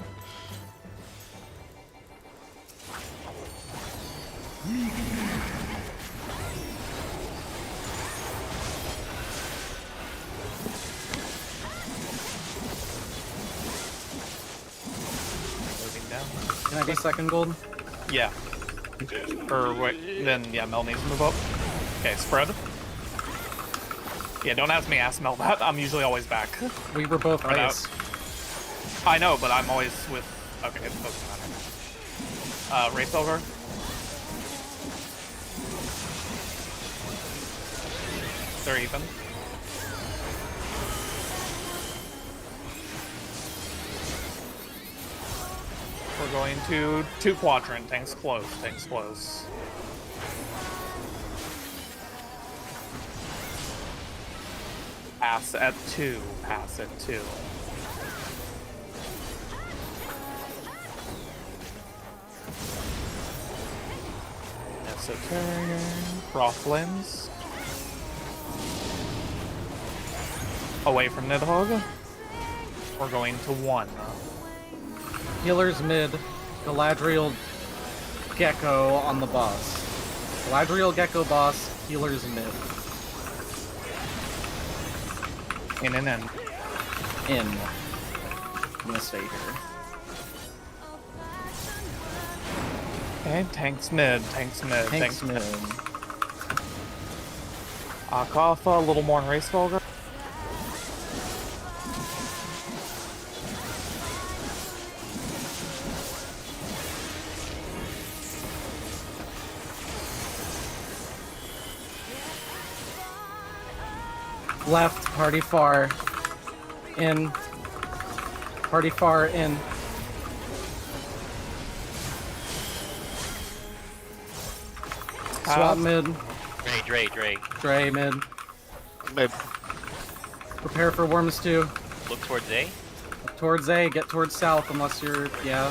Moving down. Can I get second gold? Yeah. Or wait, then yeah, Mel needs to move up. Okay, spread. Yeah, don't ask me, ask Mel that. I'm usually always back. We were both Run ice. I know, but I'm always with. Okay, it doesn't matter. Wraith Belgar. They're even. We're going to 2 quadrant. Tanks close. Tanks close. Pass at 2. Pass at 2. Esoteric. Crosslands. Away from Nidhogg. We're going to 1. Healer's mid, Galadriel Gecko on the boss. Galadriel Gecko boss, healer's mid. In. In. I'm gonna stay here. Okay, tanks mid. Tanks mid. Tanks mid. Akafa, a little more in Race Vulgar. Left, party far. In. Party far, in. Swap mid. Dre. Dre mid. Mid. Prepare for Worms 2. Look towards A. Towards A, get towards south unless you're, yeah.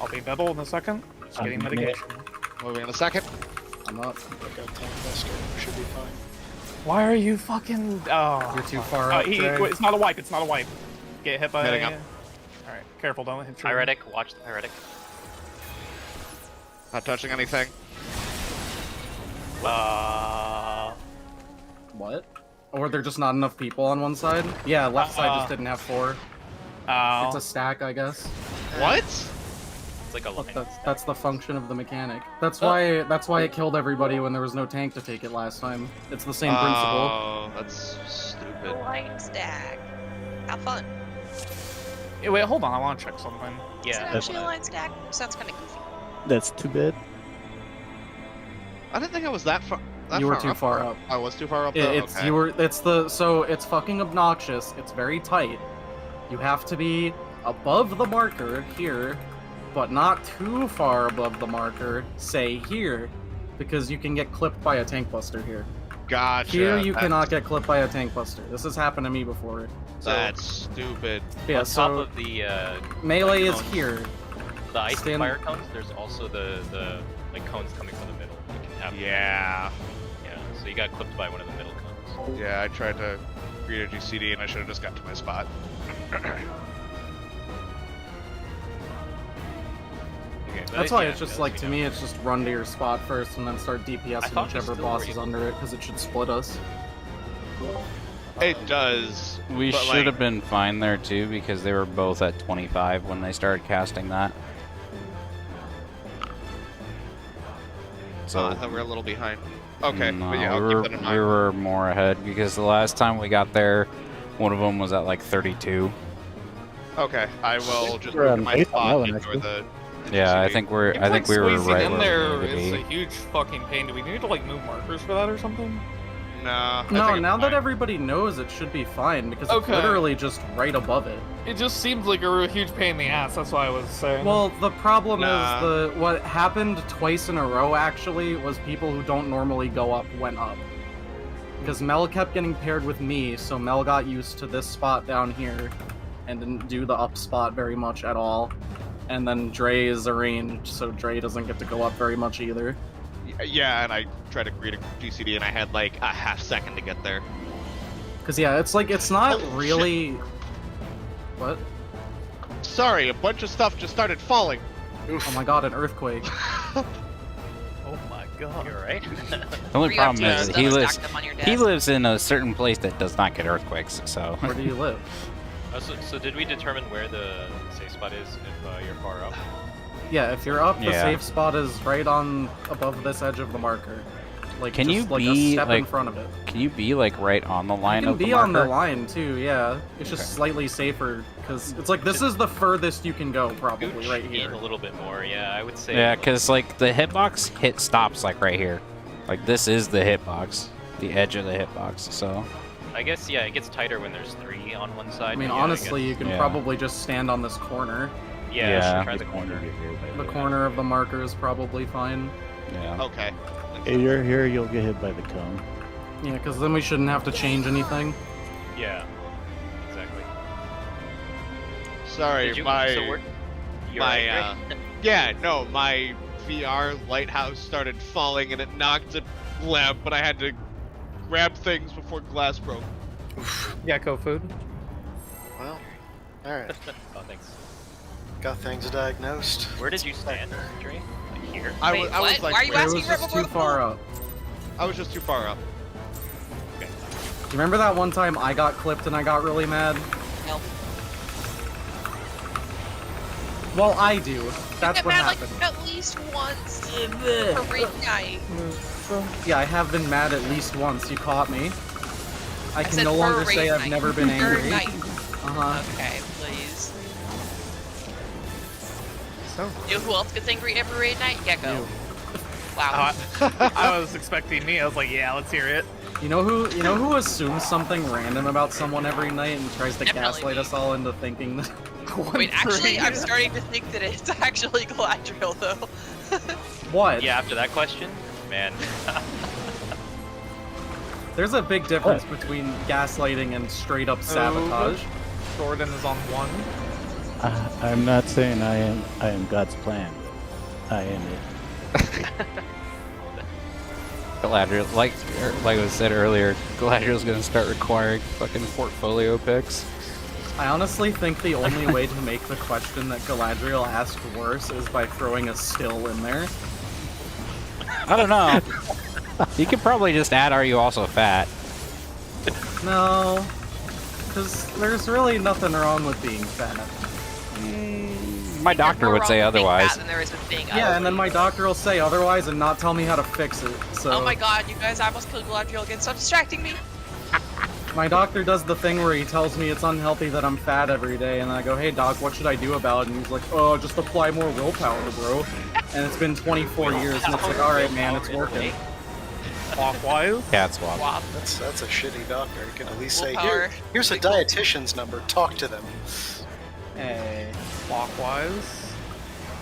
I'll be middle in a second. Just getting mitigation. Moving in a second. I'm up. I got tank buster. Should be fine. Why are you fucking? Oh, You're too far up, Dre. It's not a wipe. It's not a wipe. Get hit by. Heading up. All right, careful, don't hit tree. Pyretic, watch the Pyretic. Not touching anything. What? Or there just not enough people on one side? Yeah, left side just didn't have 4. Oh. It's a stack, I guess. What? It's like a But line. that's the function of the mechanic. That's why it killed everybody when there was no tank to take it last time. It's the same principle. Oh, that's stupid. Line stack. Have fun. Hey, wait, hold on. I want to check something. Is Yeah. it actually a line stack? Sounds kind of goofy. That's too bad. I didn't think I was that far. You were too far up. I was too far up. It's Okay. so it's fucking obnoxious. It's very tight. You have to be above the marker here, but not too far above the marker, say here, because you can get clipped by a tank buster here. Gotcha. Here you That's- cannot get clipped by a tank buster. This has happened to me before. That's stupid. Yeah, On top so of the melee is cones. here. the ice stand- fire cones, there's also the like cones coming from the middle. You can have Yeah. yeah. So you got clipped by one of the middle cones. Yeah, I tried to create a GCD and I should have just got to my spot. Okay, but That's why yeah, it's just as like we to know. me, it's just run to your spot first and then start I DPSing thought whichever this boss still is were under it because it should split us. It does. We but, should like, have been fine there too because they were both at 25 when they started casting that. So I thought we were a little behind. Okay, no, but yeah, I'll we, were, keep that in we mind. were more ahead because the last time we got there, one of them was at like 32. Okay, I will just We're move on to my base on that spot one, and ignore actually. the Yeah, I GCD. think we're. Seems I think like we were squeezing right in where there we needed is to a be. huge fucking pain. Do we need to like move markers for that or something? Nah. I No, think now it's that fine. everybody knows, it should be fine because Okay. it's literally just right above it. It just seems like a real huge pain in the ass. That's why I was saying. Well, the problem Nah. is what happened twice in a row actually was people who don't normally go up went up. Because Mel kept getting paired with me, so Mel got used to this spot down here and didn't do the up spot very much at all. And then Dre is arranged, so Dre doesn't get to go up very much either. Yeah, and I tried to create a GCD and I had like a half second to get there. Because yeah, it's like, it's not Holy really... What? Sorry, a bunch of stuff just started falling. Oh my god, an earthquake. oh my god. You're right. The only Reactive problem is stuff, he stack lives. them on your He desk. lives in a certain place that does not get earthquakes. So Where do you live? So did we determine where the safe spot is if you're far up? Yeah, if you're up, the Yeah. safe spot is right on above this edge of the marker. Like, Can just you like be, a step in like, front of it. can you be like right on the line You of can the be on the marker? line too, yeah. It's just Okay. slightly safer because it's like this is the furthest you can go, probably Gooch right in here. a little bit more. Yeah, I would say. Yeah, because like the hitbox hit stops like right here. Like this is the hitbox, the edge of the hitbox. So I guess yeah, it gets tighter when there's 3 on one side. I mean, but yeah, honestly, you can Yeah. probably just stand on this corner. Yeah, Yeah. try the corner. The corner of the marker is probably fine. yeah. Okay. If you're here, you'll get hit by the cone. Yeah, because then we shouldn't have to change anything. Yeah, exactly. Sorry, Did you, my so we're, you're my right, right? yeah, no, my VR lighthouse started falling and it knocked a lamp, but I had to grab things before glass broke. Yakko food. Well, alright. Oh, thanks. Got things diagnosed. Where did you stand, Dre? Like here? I Wait, was, I was what? like, Why are you It asking was right just before too the far pool? up. I was just too far up. Do you remember that one time I got clipped and I got really mad? No. Well, I do. That's Get what mad happened. like at least once per raid night. Yeah, I have been mad at least once. You caught me. I can said no per longer raid say I've night. never been Per angry. night. Uh-huh. Okay, please. So. You know who else gets angry every raid night? Gecko. Wow. I was expecting me. I was like, yeah, let's hear it. You know who assumes something random about someone every night and tries to Definitely gaslight me. us all into thinking that Wait, actually, I'm starting to think that it's actually Galadriel, though. what? Yeah, after that question, man. There's a big difference between gaslighting and straight up sabotage. Jordan is on 1. I'm not saying I am God's plan. I am it. Galadriel, like I said earlier, Galadriel's gonna start requiring fucking portfolio picks. I honestly think the only way to make the question that Galadriel asked worse is by throwing a still in there. I don't know. You could probably just add, "Are you also fat?" No, because there's really nothing wrong with being fat. My doctor would say otherwise. Than there is with being Yeah, and then my doctor will say otherwise and not tell me how to fix it. So Oh my god, you guys, I almost killed Galadriel again. Stop distracting me. my doctor does the thing where he tells me it's unhealthy that I'm fat every day, and I go, "Hey doc, what should I do about it?" And he's like, "Oh, just apply more willpower, bro." And it's been 24 years, and it's like, all right, man, it's working. Clockwise. Cat swap. Wow. That's a shitty doctor. You can at least say, Willpower. here's a dietitian's number. Talk to them. Hey. Clockwise.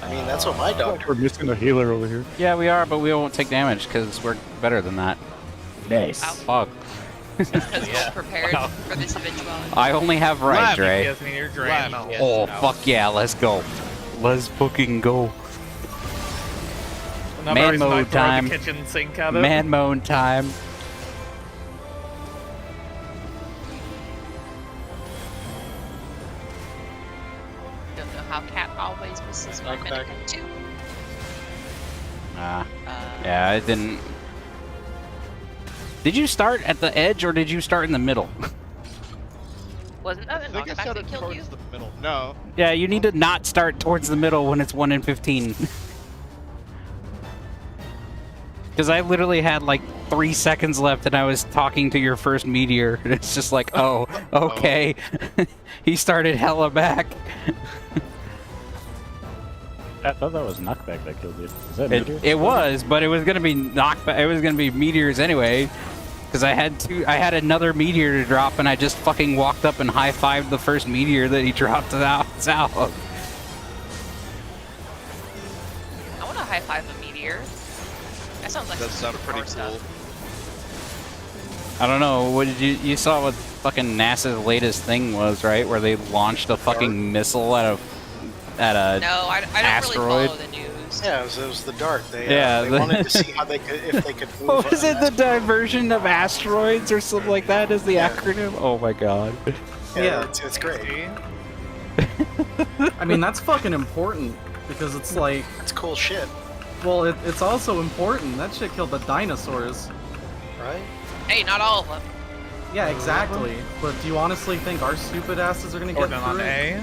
I mean, that's what my doctor. We're missing a healer over here. Yeah, we are, but we won't take damage because we're better than that. Nice. Fuck. Because we're prepared for this eventuality. I only have right, Lab, Dre. Yes, me your drain. Lab, No. yes. Oh, No. fuck yeah, let's go. Let's fucking go. Another Man reason I mode throw time. the kitchen sink at it. Man moan time. Don't know how Cat always misses my Knock medic back. too. Yeah, it didn't. Did you start at the edge or did you start in the middle? Wasn't that I a think I knockback that started killed you? towards the middle. No. Yeah, you need to not start towards the middle when it's 1 in 15. Because I literally had like 3 seconds left and I was talking to your first meteor. And it's just like, oh, okay. He started hella back. I thought that was knockback that killed you. Is that meteor? It was, but it was gonna be knockback. It was gonna be meteors anyway. Because I had another meteor to drop, and I just fucking walked up and high-fived the first meteor that he dropped out. I want to high five a meteor. That sounds like That some sounded pretty superpower cool. stuff. I don't know. What did you saw what fucking NASA's latest thing was, right? Where they launched a fucking missile at a No, I don't asteroid. really follow the news. Yeah, it was the dart. They, Yeah, they the- wanted to see how they could, if they could move. What was an it? The asteroid. diversion of asteroids or something like that is the Yeah. acronym. Oh my god. Yeah, it's great. See? I mean, that's fucking important, because it's like, It's cool shit, well, it's also important. That shit killed the dinosaurs. right? Hey, not all of them. Yeah, exactly. But do you honestly think our stupid asses are gonna get Orton on through it? A.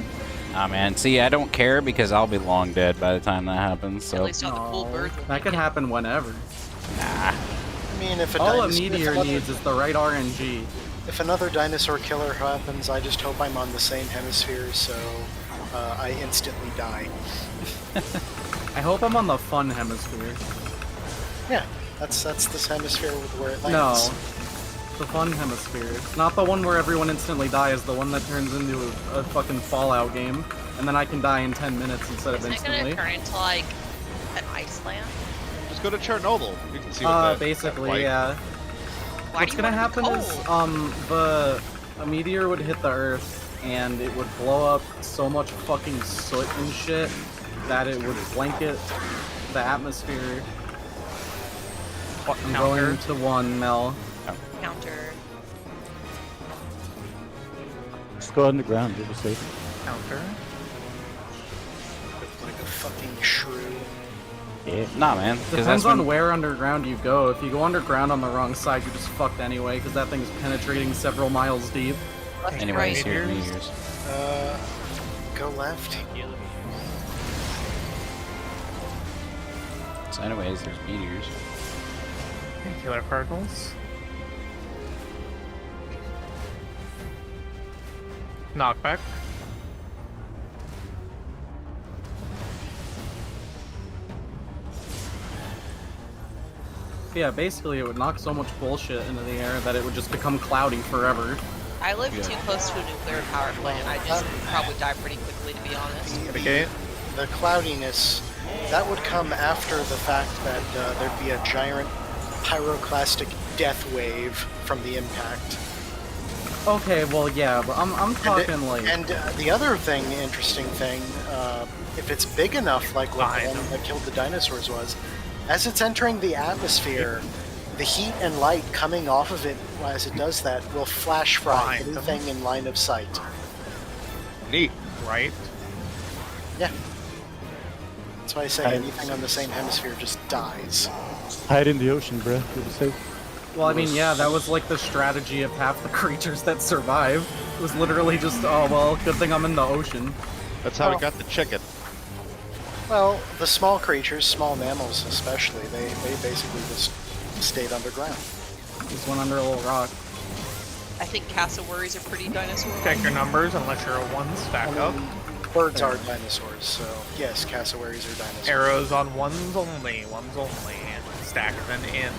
Ah man, see, I don't care because I'll be long dead by the time that happens. At So least all the cool No, birds. will that make could it. happen whenever. I mean, if a All a dinosaur, meteor needs is the right RNG. if another dinosaur killer happens, I just hope I'm on the same hemisphere, so I instantly die. I hope I'm on the fun hemisphere. Yeah, that's this hemisphere where it No. lands. The fun hemisphere. Not the one where everyone instantly dies, the one that turns into a fucking Fallout game. And then I can die in 10 minutes instead of Isn't it gonna instantly. turn into like an Iceland? Just go to Chernobyl. You can see what that, Basically, that yeah. Why What's do you gonna want it happen to be is, cold? a meteor would hit the Earth, and it would blow up so much fucking soot and shit that it would blanket the atmosphere. What I'm counter? going to 1, Mel. Counter. Just go underground, you'll be safe. Counter. Like a fucking shrew. Yeah. nah, man. 'cause Depends that's on when- where underground you go. If you go underground on the wrong side, you're just fucked anyway, because that thing's penetrating several miles deep. Left and Anyways, right. here's Meteors. meteors. Go left. So anyways, there's meteors. Killer particles. Knockback. Yeah, basically it would knock so much bullshit into the air that it would just become cloudy forever. I live too close to a nuclear power plant. I just probably die pretty quickly, to be honest. Mitigate. The cloudiness, that would come after the fact that there'd be a giant pyroclastic death wave from the impact. Okay, well yeah, but I'm talking like And the other thing, interesting thing, if it's big enough, like what the Fine. one that killed the dinosaurs was, as it's entering the atmosphere, the heat and light coming off of it as it does that will flash fry Fine. anything in line of sight. Neat. right? That's why I say anything on the same hemisphere just dies. Hide in the ocean, bruh. You'll be safe. Well, I mean, yeah, that was like the strategy of half the creatures that survive. It was literally just, oh well, good thing I'm in the ocean. That's how we Oh. got the chicken. Well, the small creatures, small mammals especially, they basically just stayed underground. Just went under a little rock. I think cassowaries are pretty dinosaur. Check your numbers unless you're a 1 stack up. Birds are dinosaurs, so yes, cassowaries are dinosaurs. Arrows on 1s only, 1s only. Stack them in.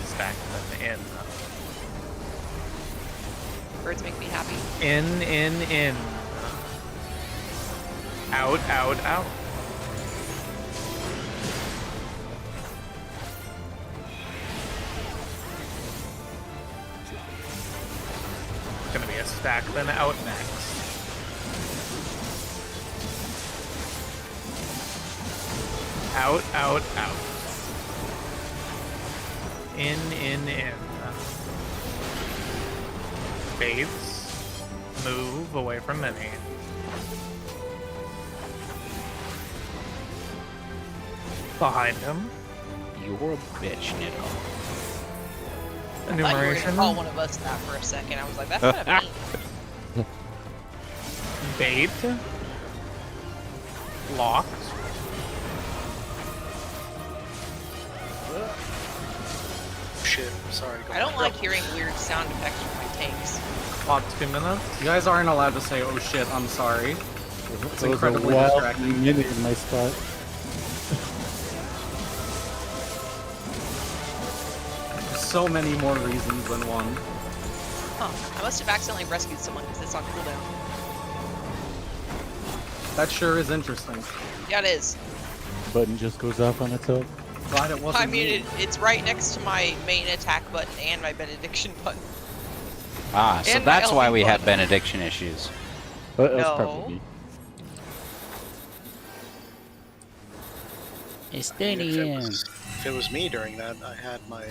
Stack them in. Birds make me happy. In. Out, out, out. It's gonna be a stack then out next. Out, out, out. In. Baits. Move away from many. Behind him. You're a bitch, Nitto. I thought you were Enumeration. gonna call one of us that for a second. I was like, that's kind of mean. Bait. Locked. Shit, sorry. go I don't on. like hearing weird sound effects from my tanks. Clock 2 minutes. You guys aren't allowed to say, oh shit, I'm sorry. It's There was a incredibly wild distracting. minute in my spot. So many more reasons than one. Huh. I must have accidentally rescued someone because it's on cooldown. That sure is interesting. Yeah, it is. Button just goes off on its own. Glad it wasn't I mean, me. it's right next to my main attack button and my benediction button. Ah, so And my that's why elfin we had button. benediction issues. That's No. probably me. It's I mean, if it was me during that, I had my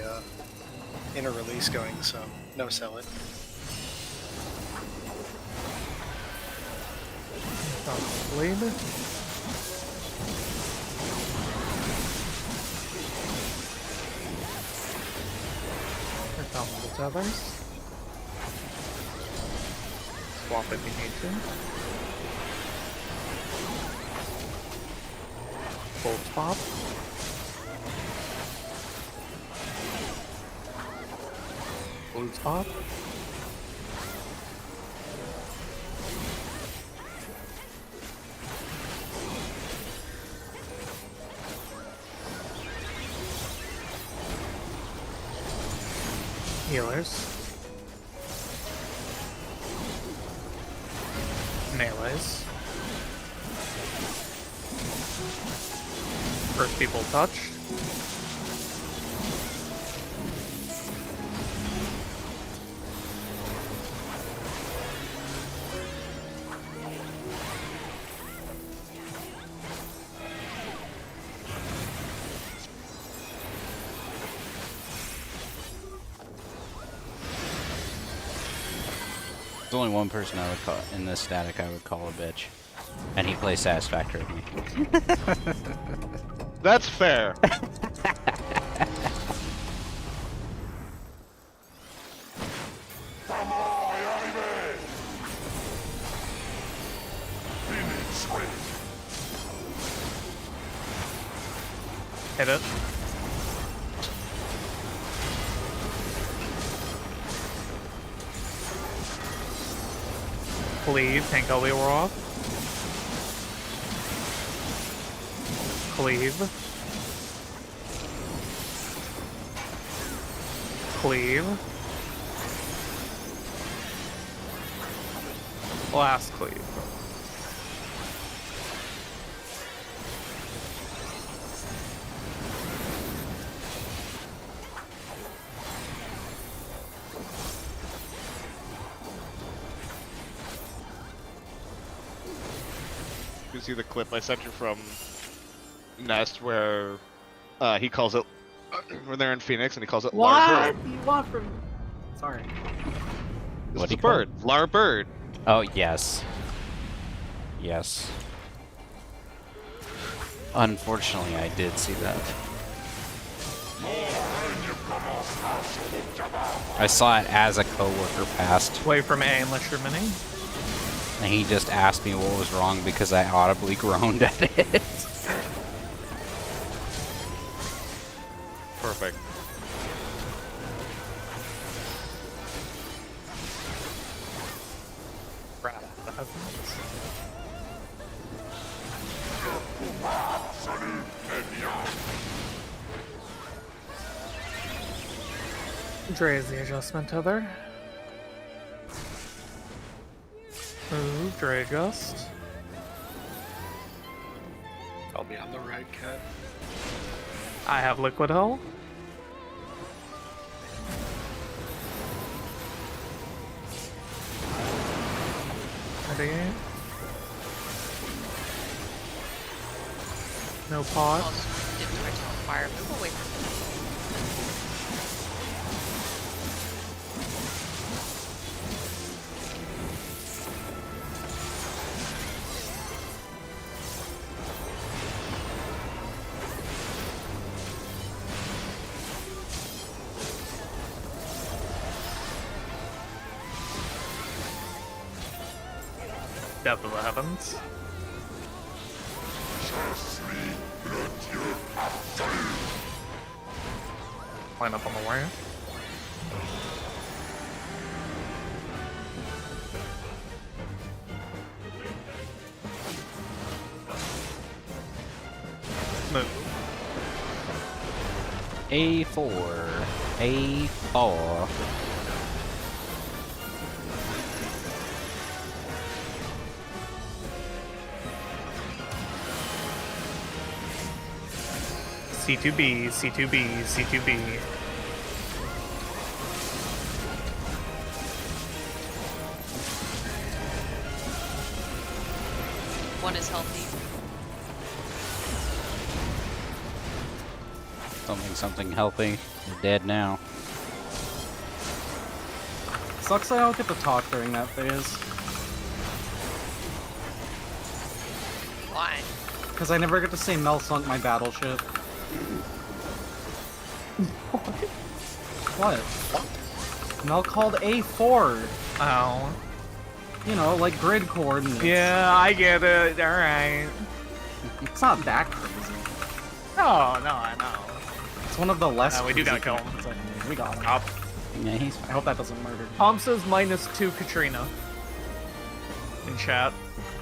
inner release going, so no sell it. Blade. Here come the tethers. Swap if you need to. Bolt pop. Blue spot. Healers. Melees. First people touched. There's only one person I would call in this static I would call a bitch, and he plays Satisfactory with me. That's fair. Hit it. Cleave, tank all the way off. Cleave. Cleave. Last cleave. You see the clip I sent you from Nest where he calls it when they're in Phoenix and he calls it Lar Bird. do you want from me? Sorry. This What'd is he a call bird. Lar Bird. Oh yes. Yes. Unfortunately, I did see that. I saw it as a coworker passed, Away from A unless you're mini. and he just asked me what was wrong because I audibly groaned at it. Perfect. Crap, that happens. Dre is the adjustment tether. Move, Dre adjust. I'll be on the right cut. I have liquid hull. Ready? No pot. Also, dip my toe on fire. Move away from me. Death of the heavens. Line up on the wire. Move. A4. A4. C2B, C2B, C2B. One is healthy. Something healthy. You're dead now. Sucks I don't get to talk during that phase. Why? Because I never get to say Mel sunk my battleship. What? Mel called A4. Oh. You know, like grid coordinates. Yeah, I get it. Alright. It's not that crazy. Oh, no, I know. It's one of the less. We do gotta crazy kill him. things I can do. We got him. Up. Yeah, he's I fine. hope that doesn't murder. Tom says -2 Katrina. In chat.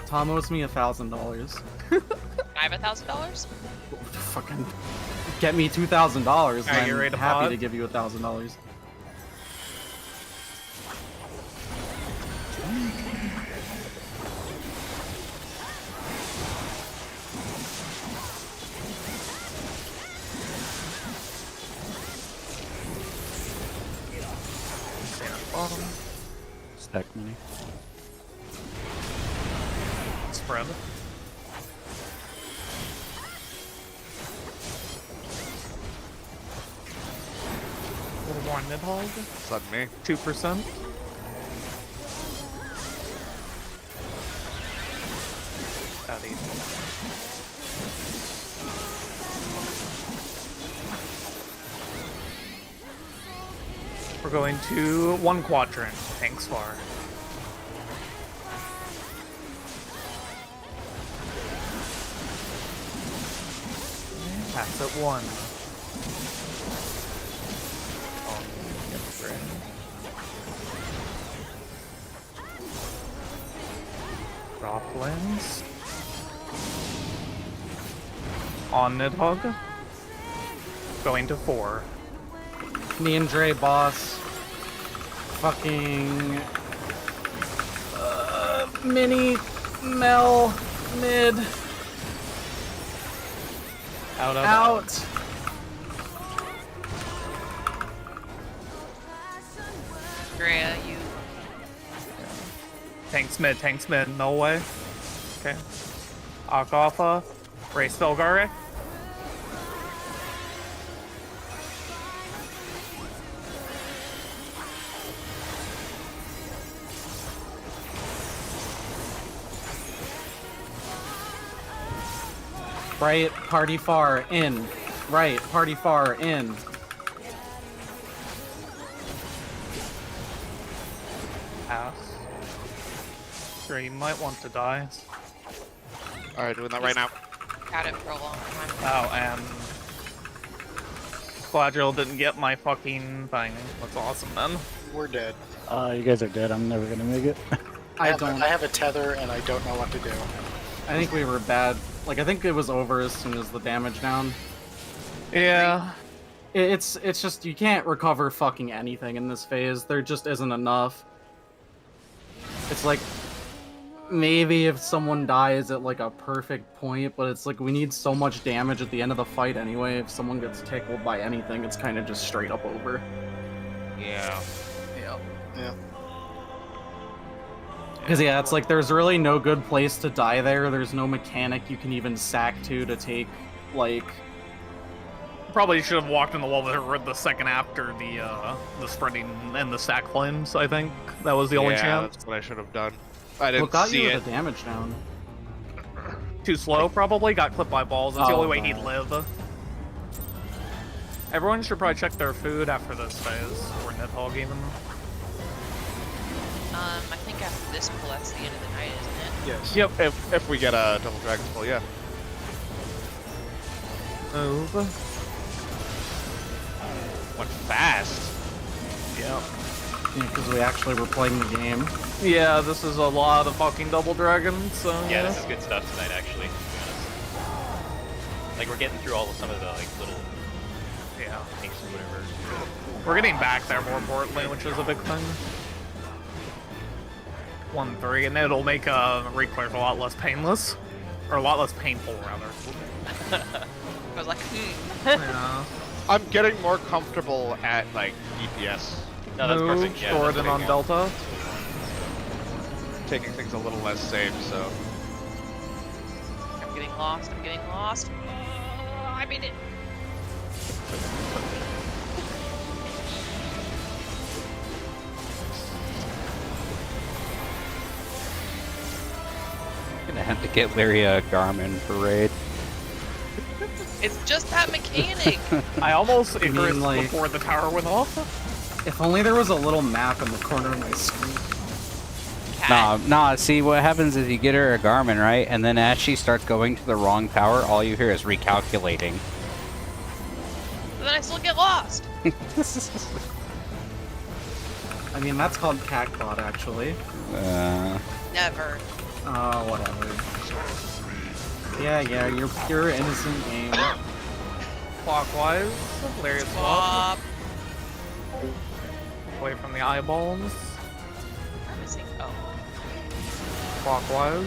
Tom owes me $1,000. I have $1,000. Fucking get me $2,000. Alright, you I'm ready to happy pod? to give you $1,000. Bottom. Stack mini. Spread. Little more Nidhogg. It's on me. 2%. Howdy. We're going to 1 quadrant. Thanks, far. Pass at 1. Droplands. On Nidhogg. Going to 4. Me and Dre boss. Fucking. Mini. Mel. Mid. Out. Drea, you. Tanks mid, no way. Okay. Alfalfa. Race Velgaric. Right, party far, in. Right, party far, in. Pass. Sure, you might want to die. Alright, doing that right now. Had it for a long time. Oh, and Galadriel didn't get my fucking thing. That's awesome then. We're dead. You guys are dead. I'm never gonna make it. I have, don't. I have a tether and I don't know what to do. I think we were bad. Like, I think it was over as soon as the damage down. Yeah. It's just, you can't recover fucking anything in this phase. There just isn't enough. It's like, maybe if someone dies at like a perfect point, but it's like we need so much damage at the end of the fight anyway. If someone gets tickled by anything, it's kind of just straight up over. Yeah. Yeah. Because yeah, it's like there's really no good place to die there. There's no mechanic you can even sack to take, like... Probably should have walked in the wall the second after the spreading and the sack flames, I think. That was the only Yeah, chance. that's what I should have done. I didn't What got see you it. with the damage down? Too slow, probably. Got clipped by balls. That's the Oh, only way he'd God. live. Everyone should probably check their food after this phase, or Nidhogg even. I think after this pull, that's the end of the night, isn't it? Yes. Yep, if we get a double dragon pull, yeah. Move. Went fast. Yeah. Yeah, because we actually were playing the game. Yeah, this is a lot of fucking double dragons, so Yeah, this is good stuff tonight, actually, to be honest. Like, we're getting through all of some of the, like, little yeah. kinks or whatever. We're getting back there more importantly, which is a big thing. 1-3, and it'll make reclears a lot less painless. Or a lot less painful, rather. I was like, Yeah. I'm getting more comfortable at, like, DPS. No, that's Move, perfect. Yeah, store that's it in what on I got. Delta. Taking things a little less safe, so... I'm getting lost, I'm getting lost. I made it. Gonna have to get Larry a Garmin for raid. It's just that mechanic. I almost mean, Icarus like- before the tower went off. If only there was a little map in the corner of my screen. Nah, see what happens is you get her a Garmin, right? And then as she starts going to the wrong tower, all you hear is recalculating. Then I still get lost. I mean, that's called Cacbot, actually. Never. Oh, whatever. Yeah, you're pure innocent game. Clockwise. Lariat swap. Swap. Away from the eyeballs. I'm missing. Oh. Clockwise.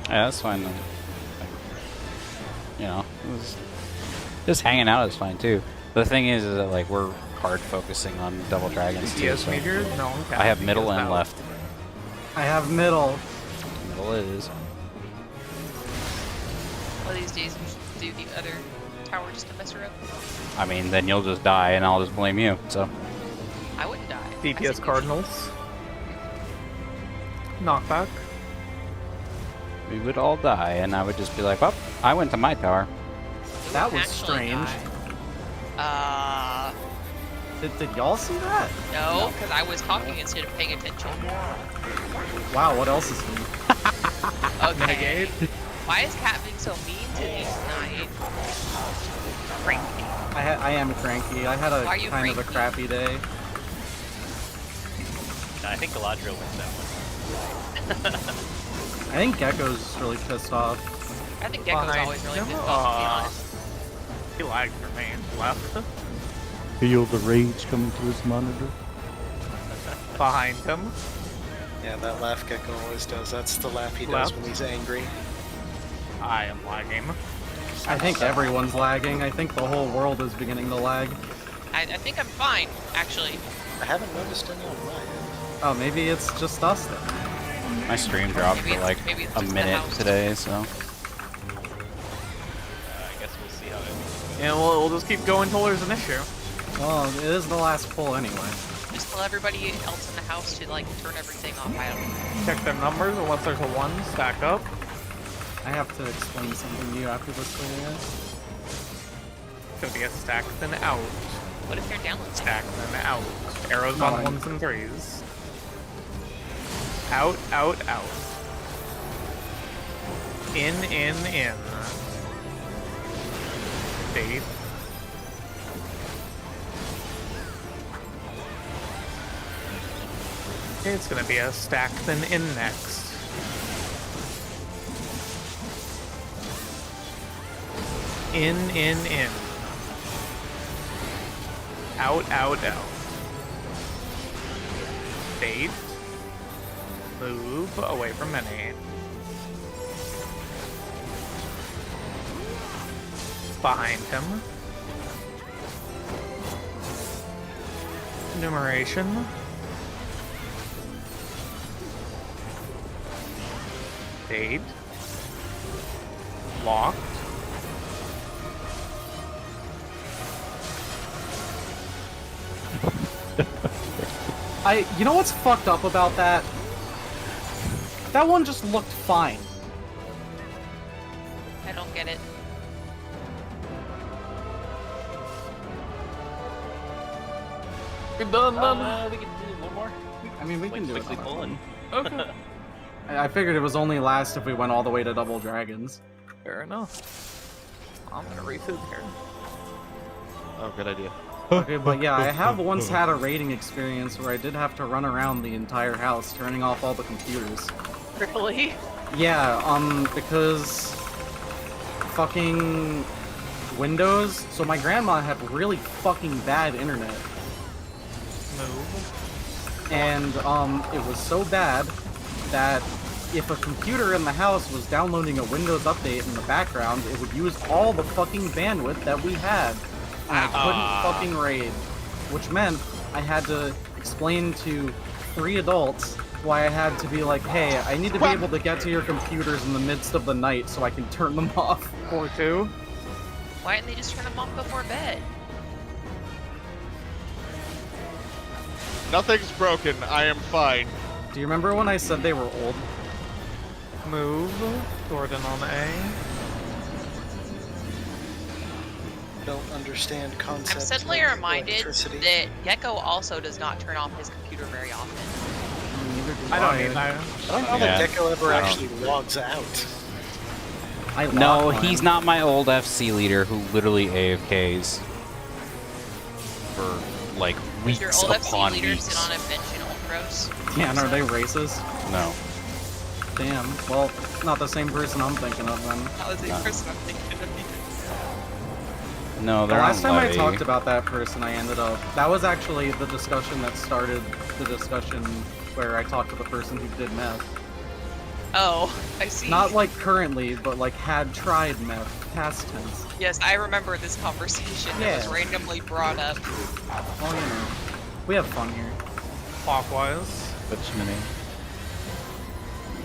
Yeah, that's fine then. You know, just hanging out is fine too. The thing is that like we're hard focusing on double dragons too. Yes, So Meteor? No, okay. I have middle and left. I have middle. Middle it is. One of these days we should do the other tower just to mess her up. I mean, then you'll just die and I'll just blame you. So I wouldn't die. I said DPS you should. Cardinals. Knockback. we would all die, and I would just be like, "Well, I went to my tower." You That wouldn't was actually strange. die. Did y'all see that? No, because I was talking instead of paying attention. Wow, what else is new? Okay. Why is Cat being so mean to me tonight? Cranky. I am cranky. I had a Why are you kind of a cranky? crappy day. No, I think Galadriel wins that one. I think Gecko's really pissed off. I think Gecko's Behind always really him? pissed off, to be honest. He lagged for me. Left. Feel the rage coming through his monitor. Behind him. Yeah, that laugh Gecko always does. That's the laugh he does Left. when he's angry. I am lagging. I think everyone's lagging. I think the whole world is beginning to lag. I think I'm fine, actually. I haven't noticed any on my end. Oh, maybe it's just us then. My stream dropped Maybe for it's- like maybe it's a just the minute house. today, so I guess we'll see how it. Yeah, we'll just keep going till there's an issue. Well, it is the last pull anyway. Just tell everybody else in the house to, like, turn everything off. I don't know. Check their numbers, unless there's a 1, stack up. I have to explain something to you after this, Lyria. It's gonna be a stack then out. What if they're downloading? Stack then out. Arrows No, on I- 1s and 3s. Out, out, out. In. Bait. Okay, it's gonna be a stack then in next. In. Out, out, out. Bait. Move away from many. Behind him. Enumeration. Date. Locked. You know what's fucked up about that? That one just looked fine. I don't get it. We're done. We can do one more. I mean, we can do it. Quickly pull and Okay. I figured it was only last if we went all the way to double dragons. Fair enough. I'm gonna refill here. Oh, good idea. Okay, but yeah, I have once had a raiding experience where I did have to run around the entire house, turning off all the computers. Really? Yeah, because fucking Windows. So my grandma had really fucking bad internet, Move. and it was so bad that if a computer in the house was downloading a Windows update in the background, it would use all the fucking bandwidth that we had, and I couldn't fucking raid, which meant I had to explain to 3 adults why I had to be like, hey, I need to be able to get to your computers in the midst of the night so I can turn them off. 4-2. Why didn't they just turn them off before bed? Nothing's broken. I am fine. Do you remember when I said they were old? Move. Gordon on A. Don't understand I'm concepts. suddenly of reminded electricity. that Gecko also does not turn off his computer very often. Neither do I don't need that. I don't know that Yeah, Gecko ever I don't- actually logs out. I No, locked he's mine. not my old FC leader who literally AFKs for like Does your weeks old FC upon leader weeks. sit on a bench in Ultros? Yeah, and are they racist? No. Damn. Well, not the same person I'm thinking of then. That was the No. person I'm thinking of. No, The they're last on time I Levy. talked about that person, I ended up... That was actually the discussion that started the discussion where I talked to the person who did meth. Oh, I see. Not like currently, but like had tried meth, past tense. Yes, I remember this conversation that was Yeah. randomly brought up. Well, you know, we have fun here. Clockwise. Which mini?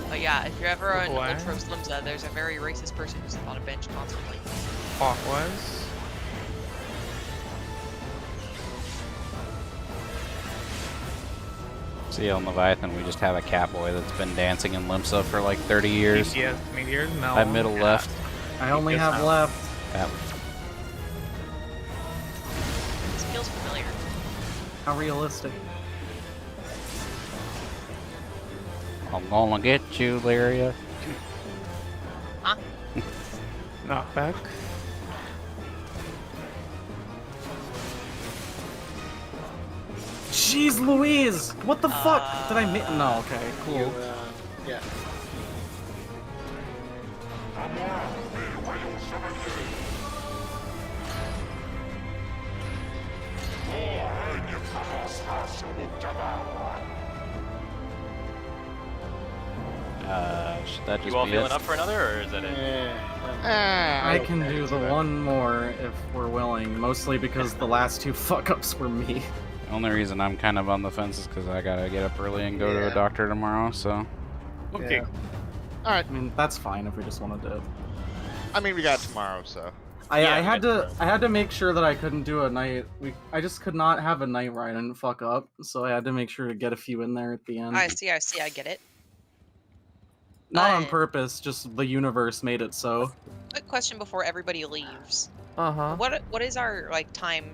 But yeah, if you're ever on Why? Ultros Limsa, there's a very racist person who sits on a bench constantly. Clockwise. See, on Leviathan, we just have a catboy that's been dancing in Limsa for like 30 years. Yes, meteors. No. At middle left. I only Good have sound. left. Yep. This feels familiar. How realistic. I'm gonna get you, Lyria. Huh? Knockback. Jeez Louise! What the fuck? Did I miss? No, okay, cool. You, yeah. Should that just You all be feeling it? up for another, or is that it? I can do the one more if we're willing, mostly because the last 2 fuck-ups were me. The only reason I'm kind of on the fence is because I gotta get up early and go to Yeah. a doctor tomorrow, so... Okay. Yeah. I mean, that's fine if we just want to do it. I mean, we got tomorrow, so. I Yeah, had we to make sure that I couldn't do a night. I just could not have a night where I didn't fuck up, so I had to make sure to get a few in there at the end. I see, I get it. Not on purpose, just the universe made it so. Quick question before everybody leaves. Uh-huh. What is our like time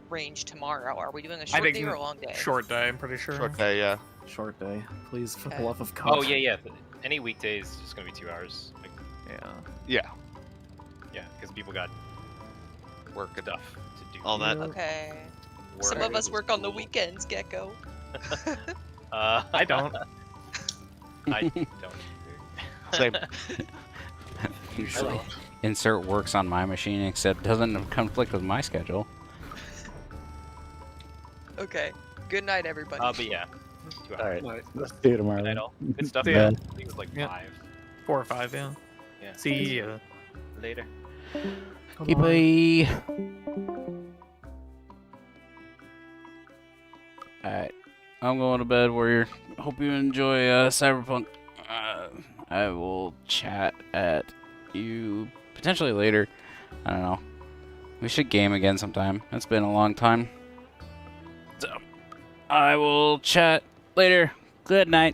range tomorrow? Are we doing a I short think day or a long day? short day, I'm pretty sure. Short day, yeah. Short day. Please, for the Okay. love of God. Oh yeah. Any weekday is just gonna be 2 hours. Like, Yeah. Yeah. yeah, because people got work stuff to do. All that. Okay. Work Some of us is work on the cool. weekends, Gecko. I don't. I don't. Same. Usually. Insert works on my machine, except doesn't conflict with my schedule. Okay. Good night, everybody. But yeah. 2 hours. Alright, let's see you tomorrow. Good night, then. all. Good stuff, Yeah. man. I think it was like Yeah. 5. 4 or 5, yeah. Yeah. See ya. Later. Bye. Alright. I'm going to bed, Warrior. Hope you enjoy Cyberpunk. I will chat at you potentially later. I don't know. We should game again sometime. It's been a long time. So, I will chat later. Good night.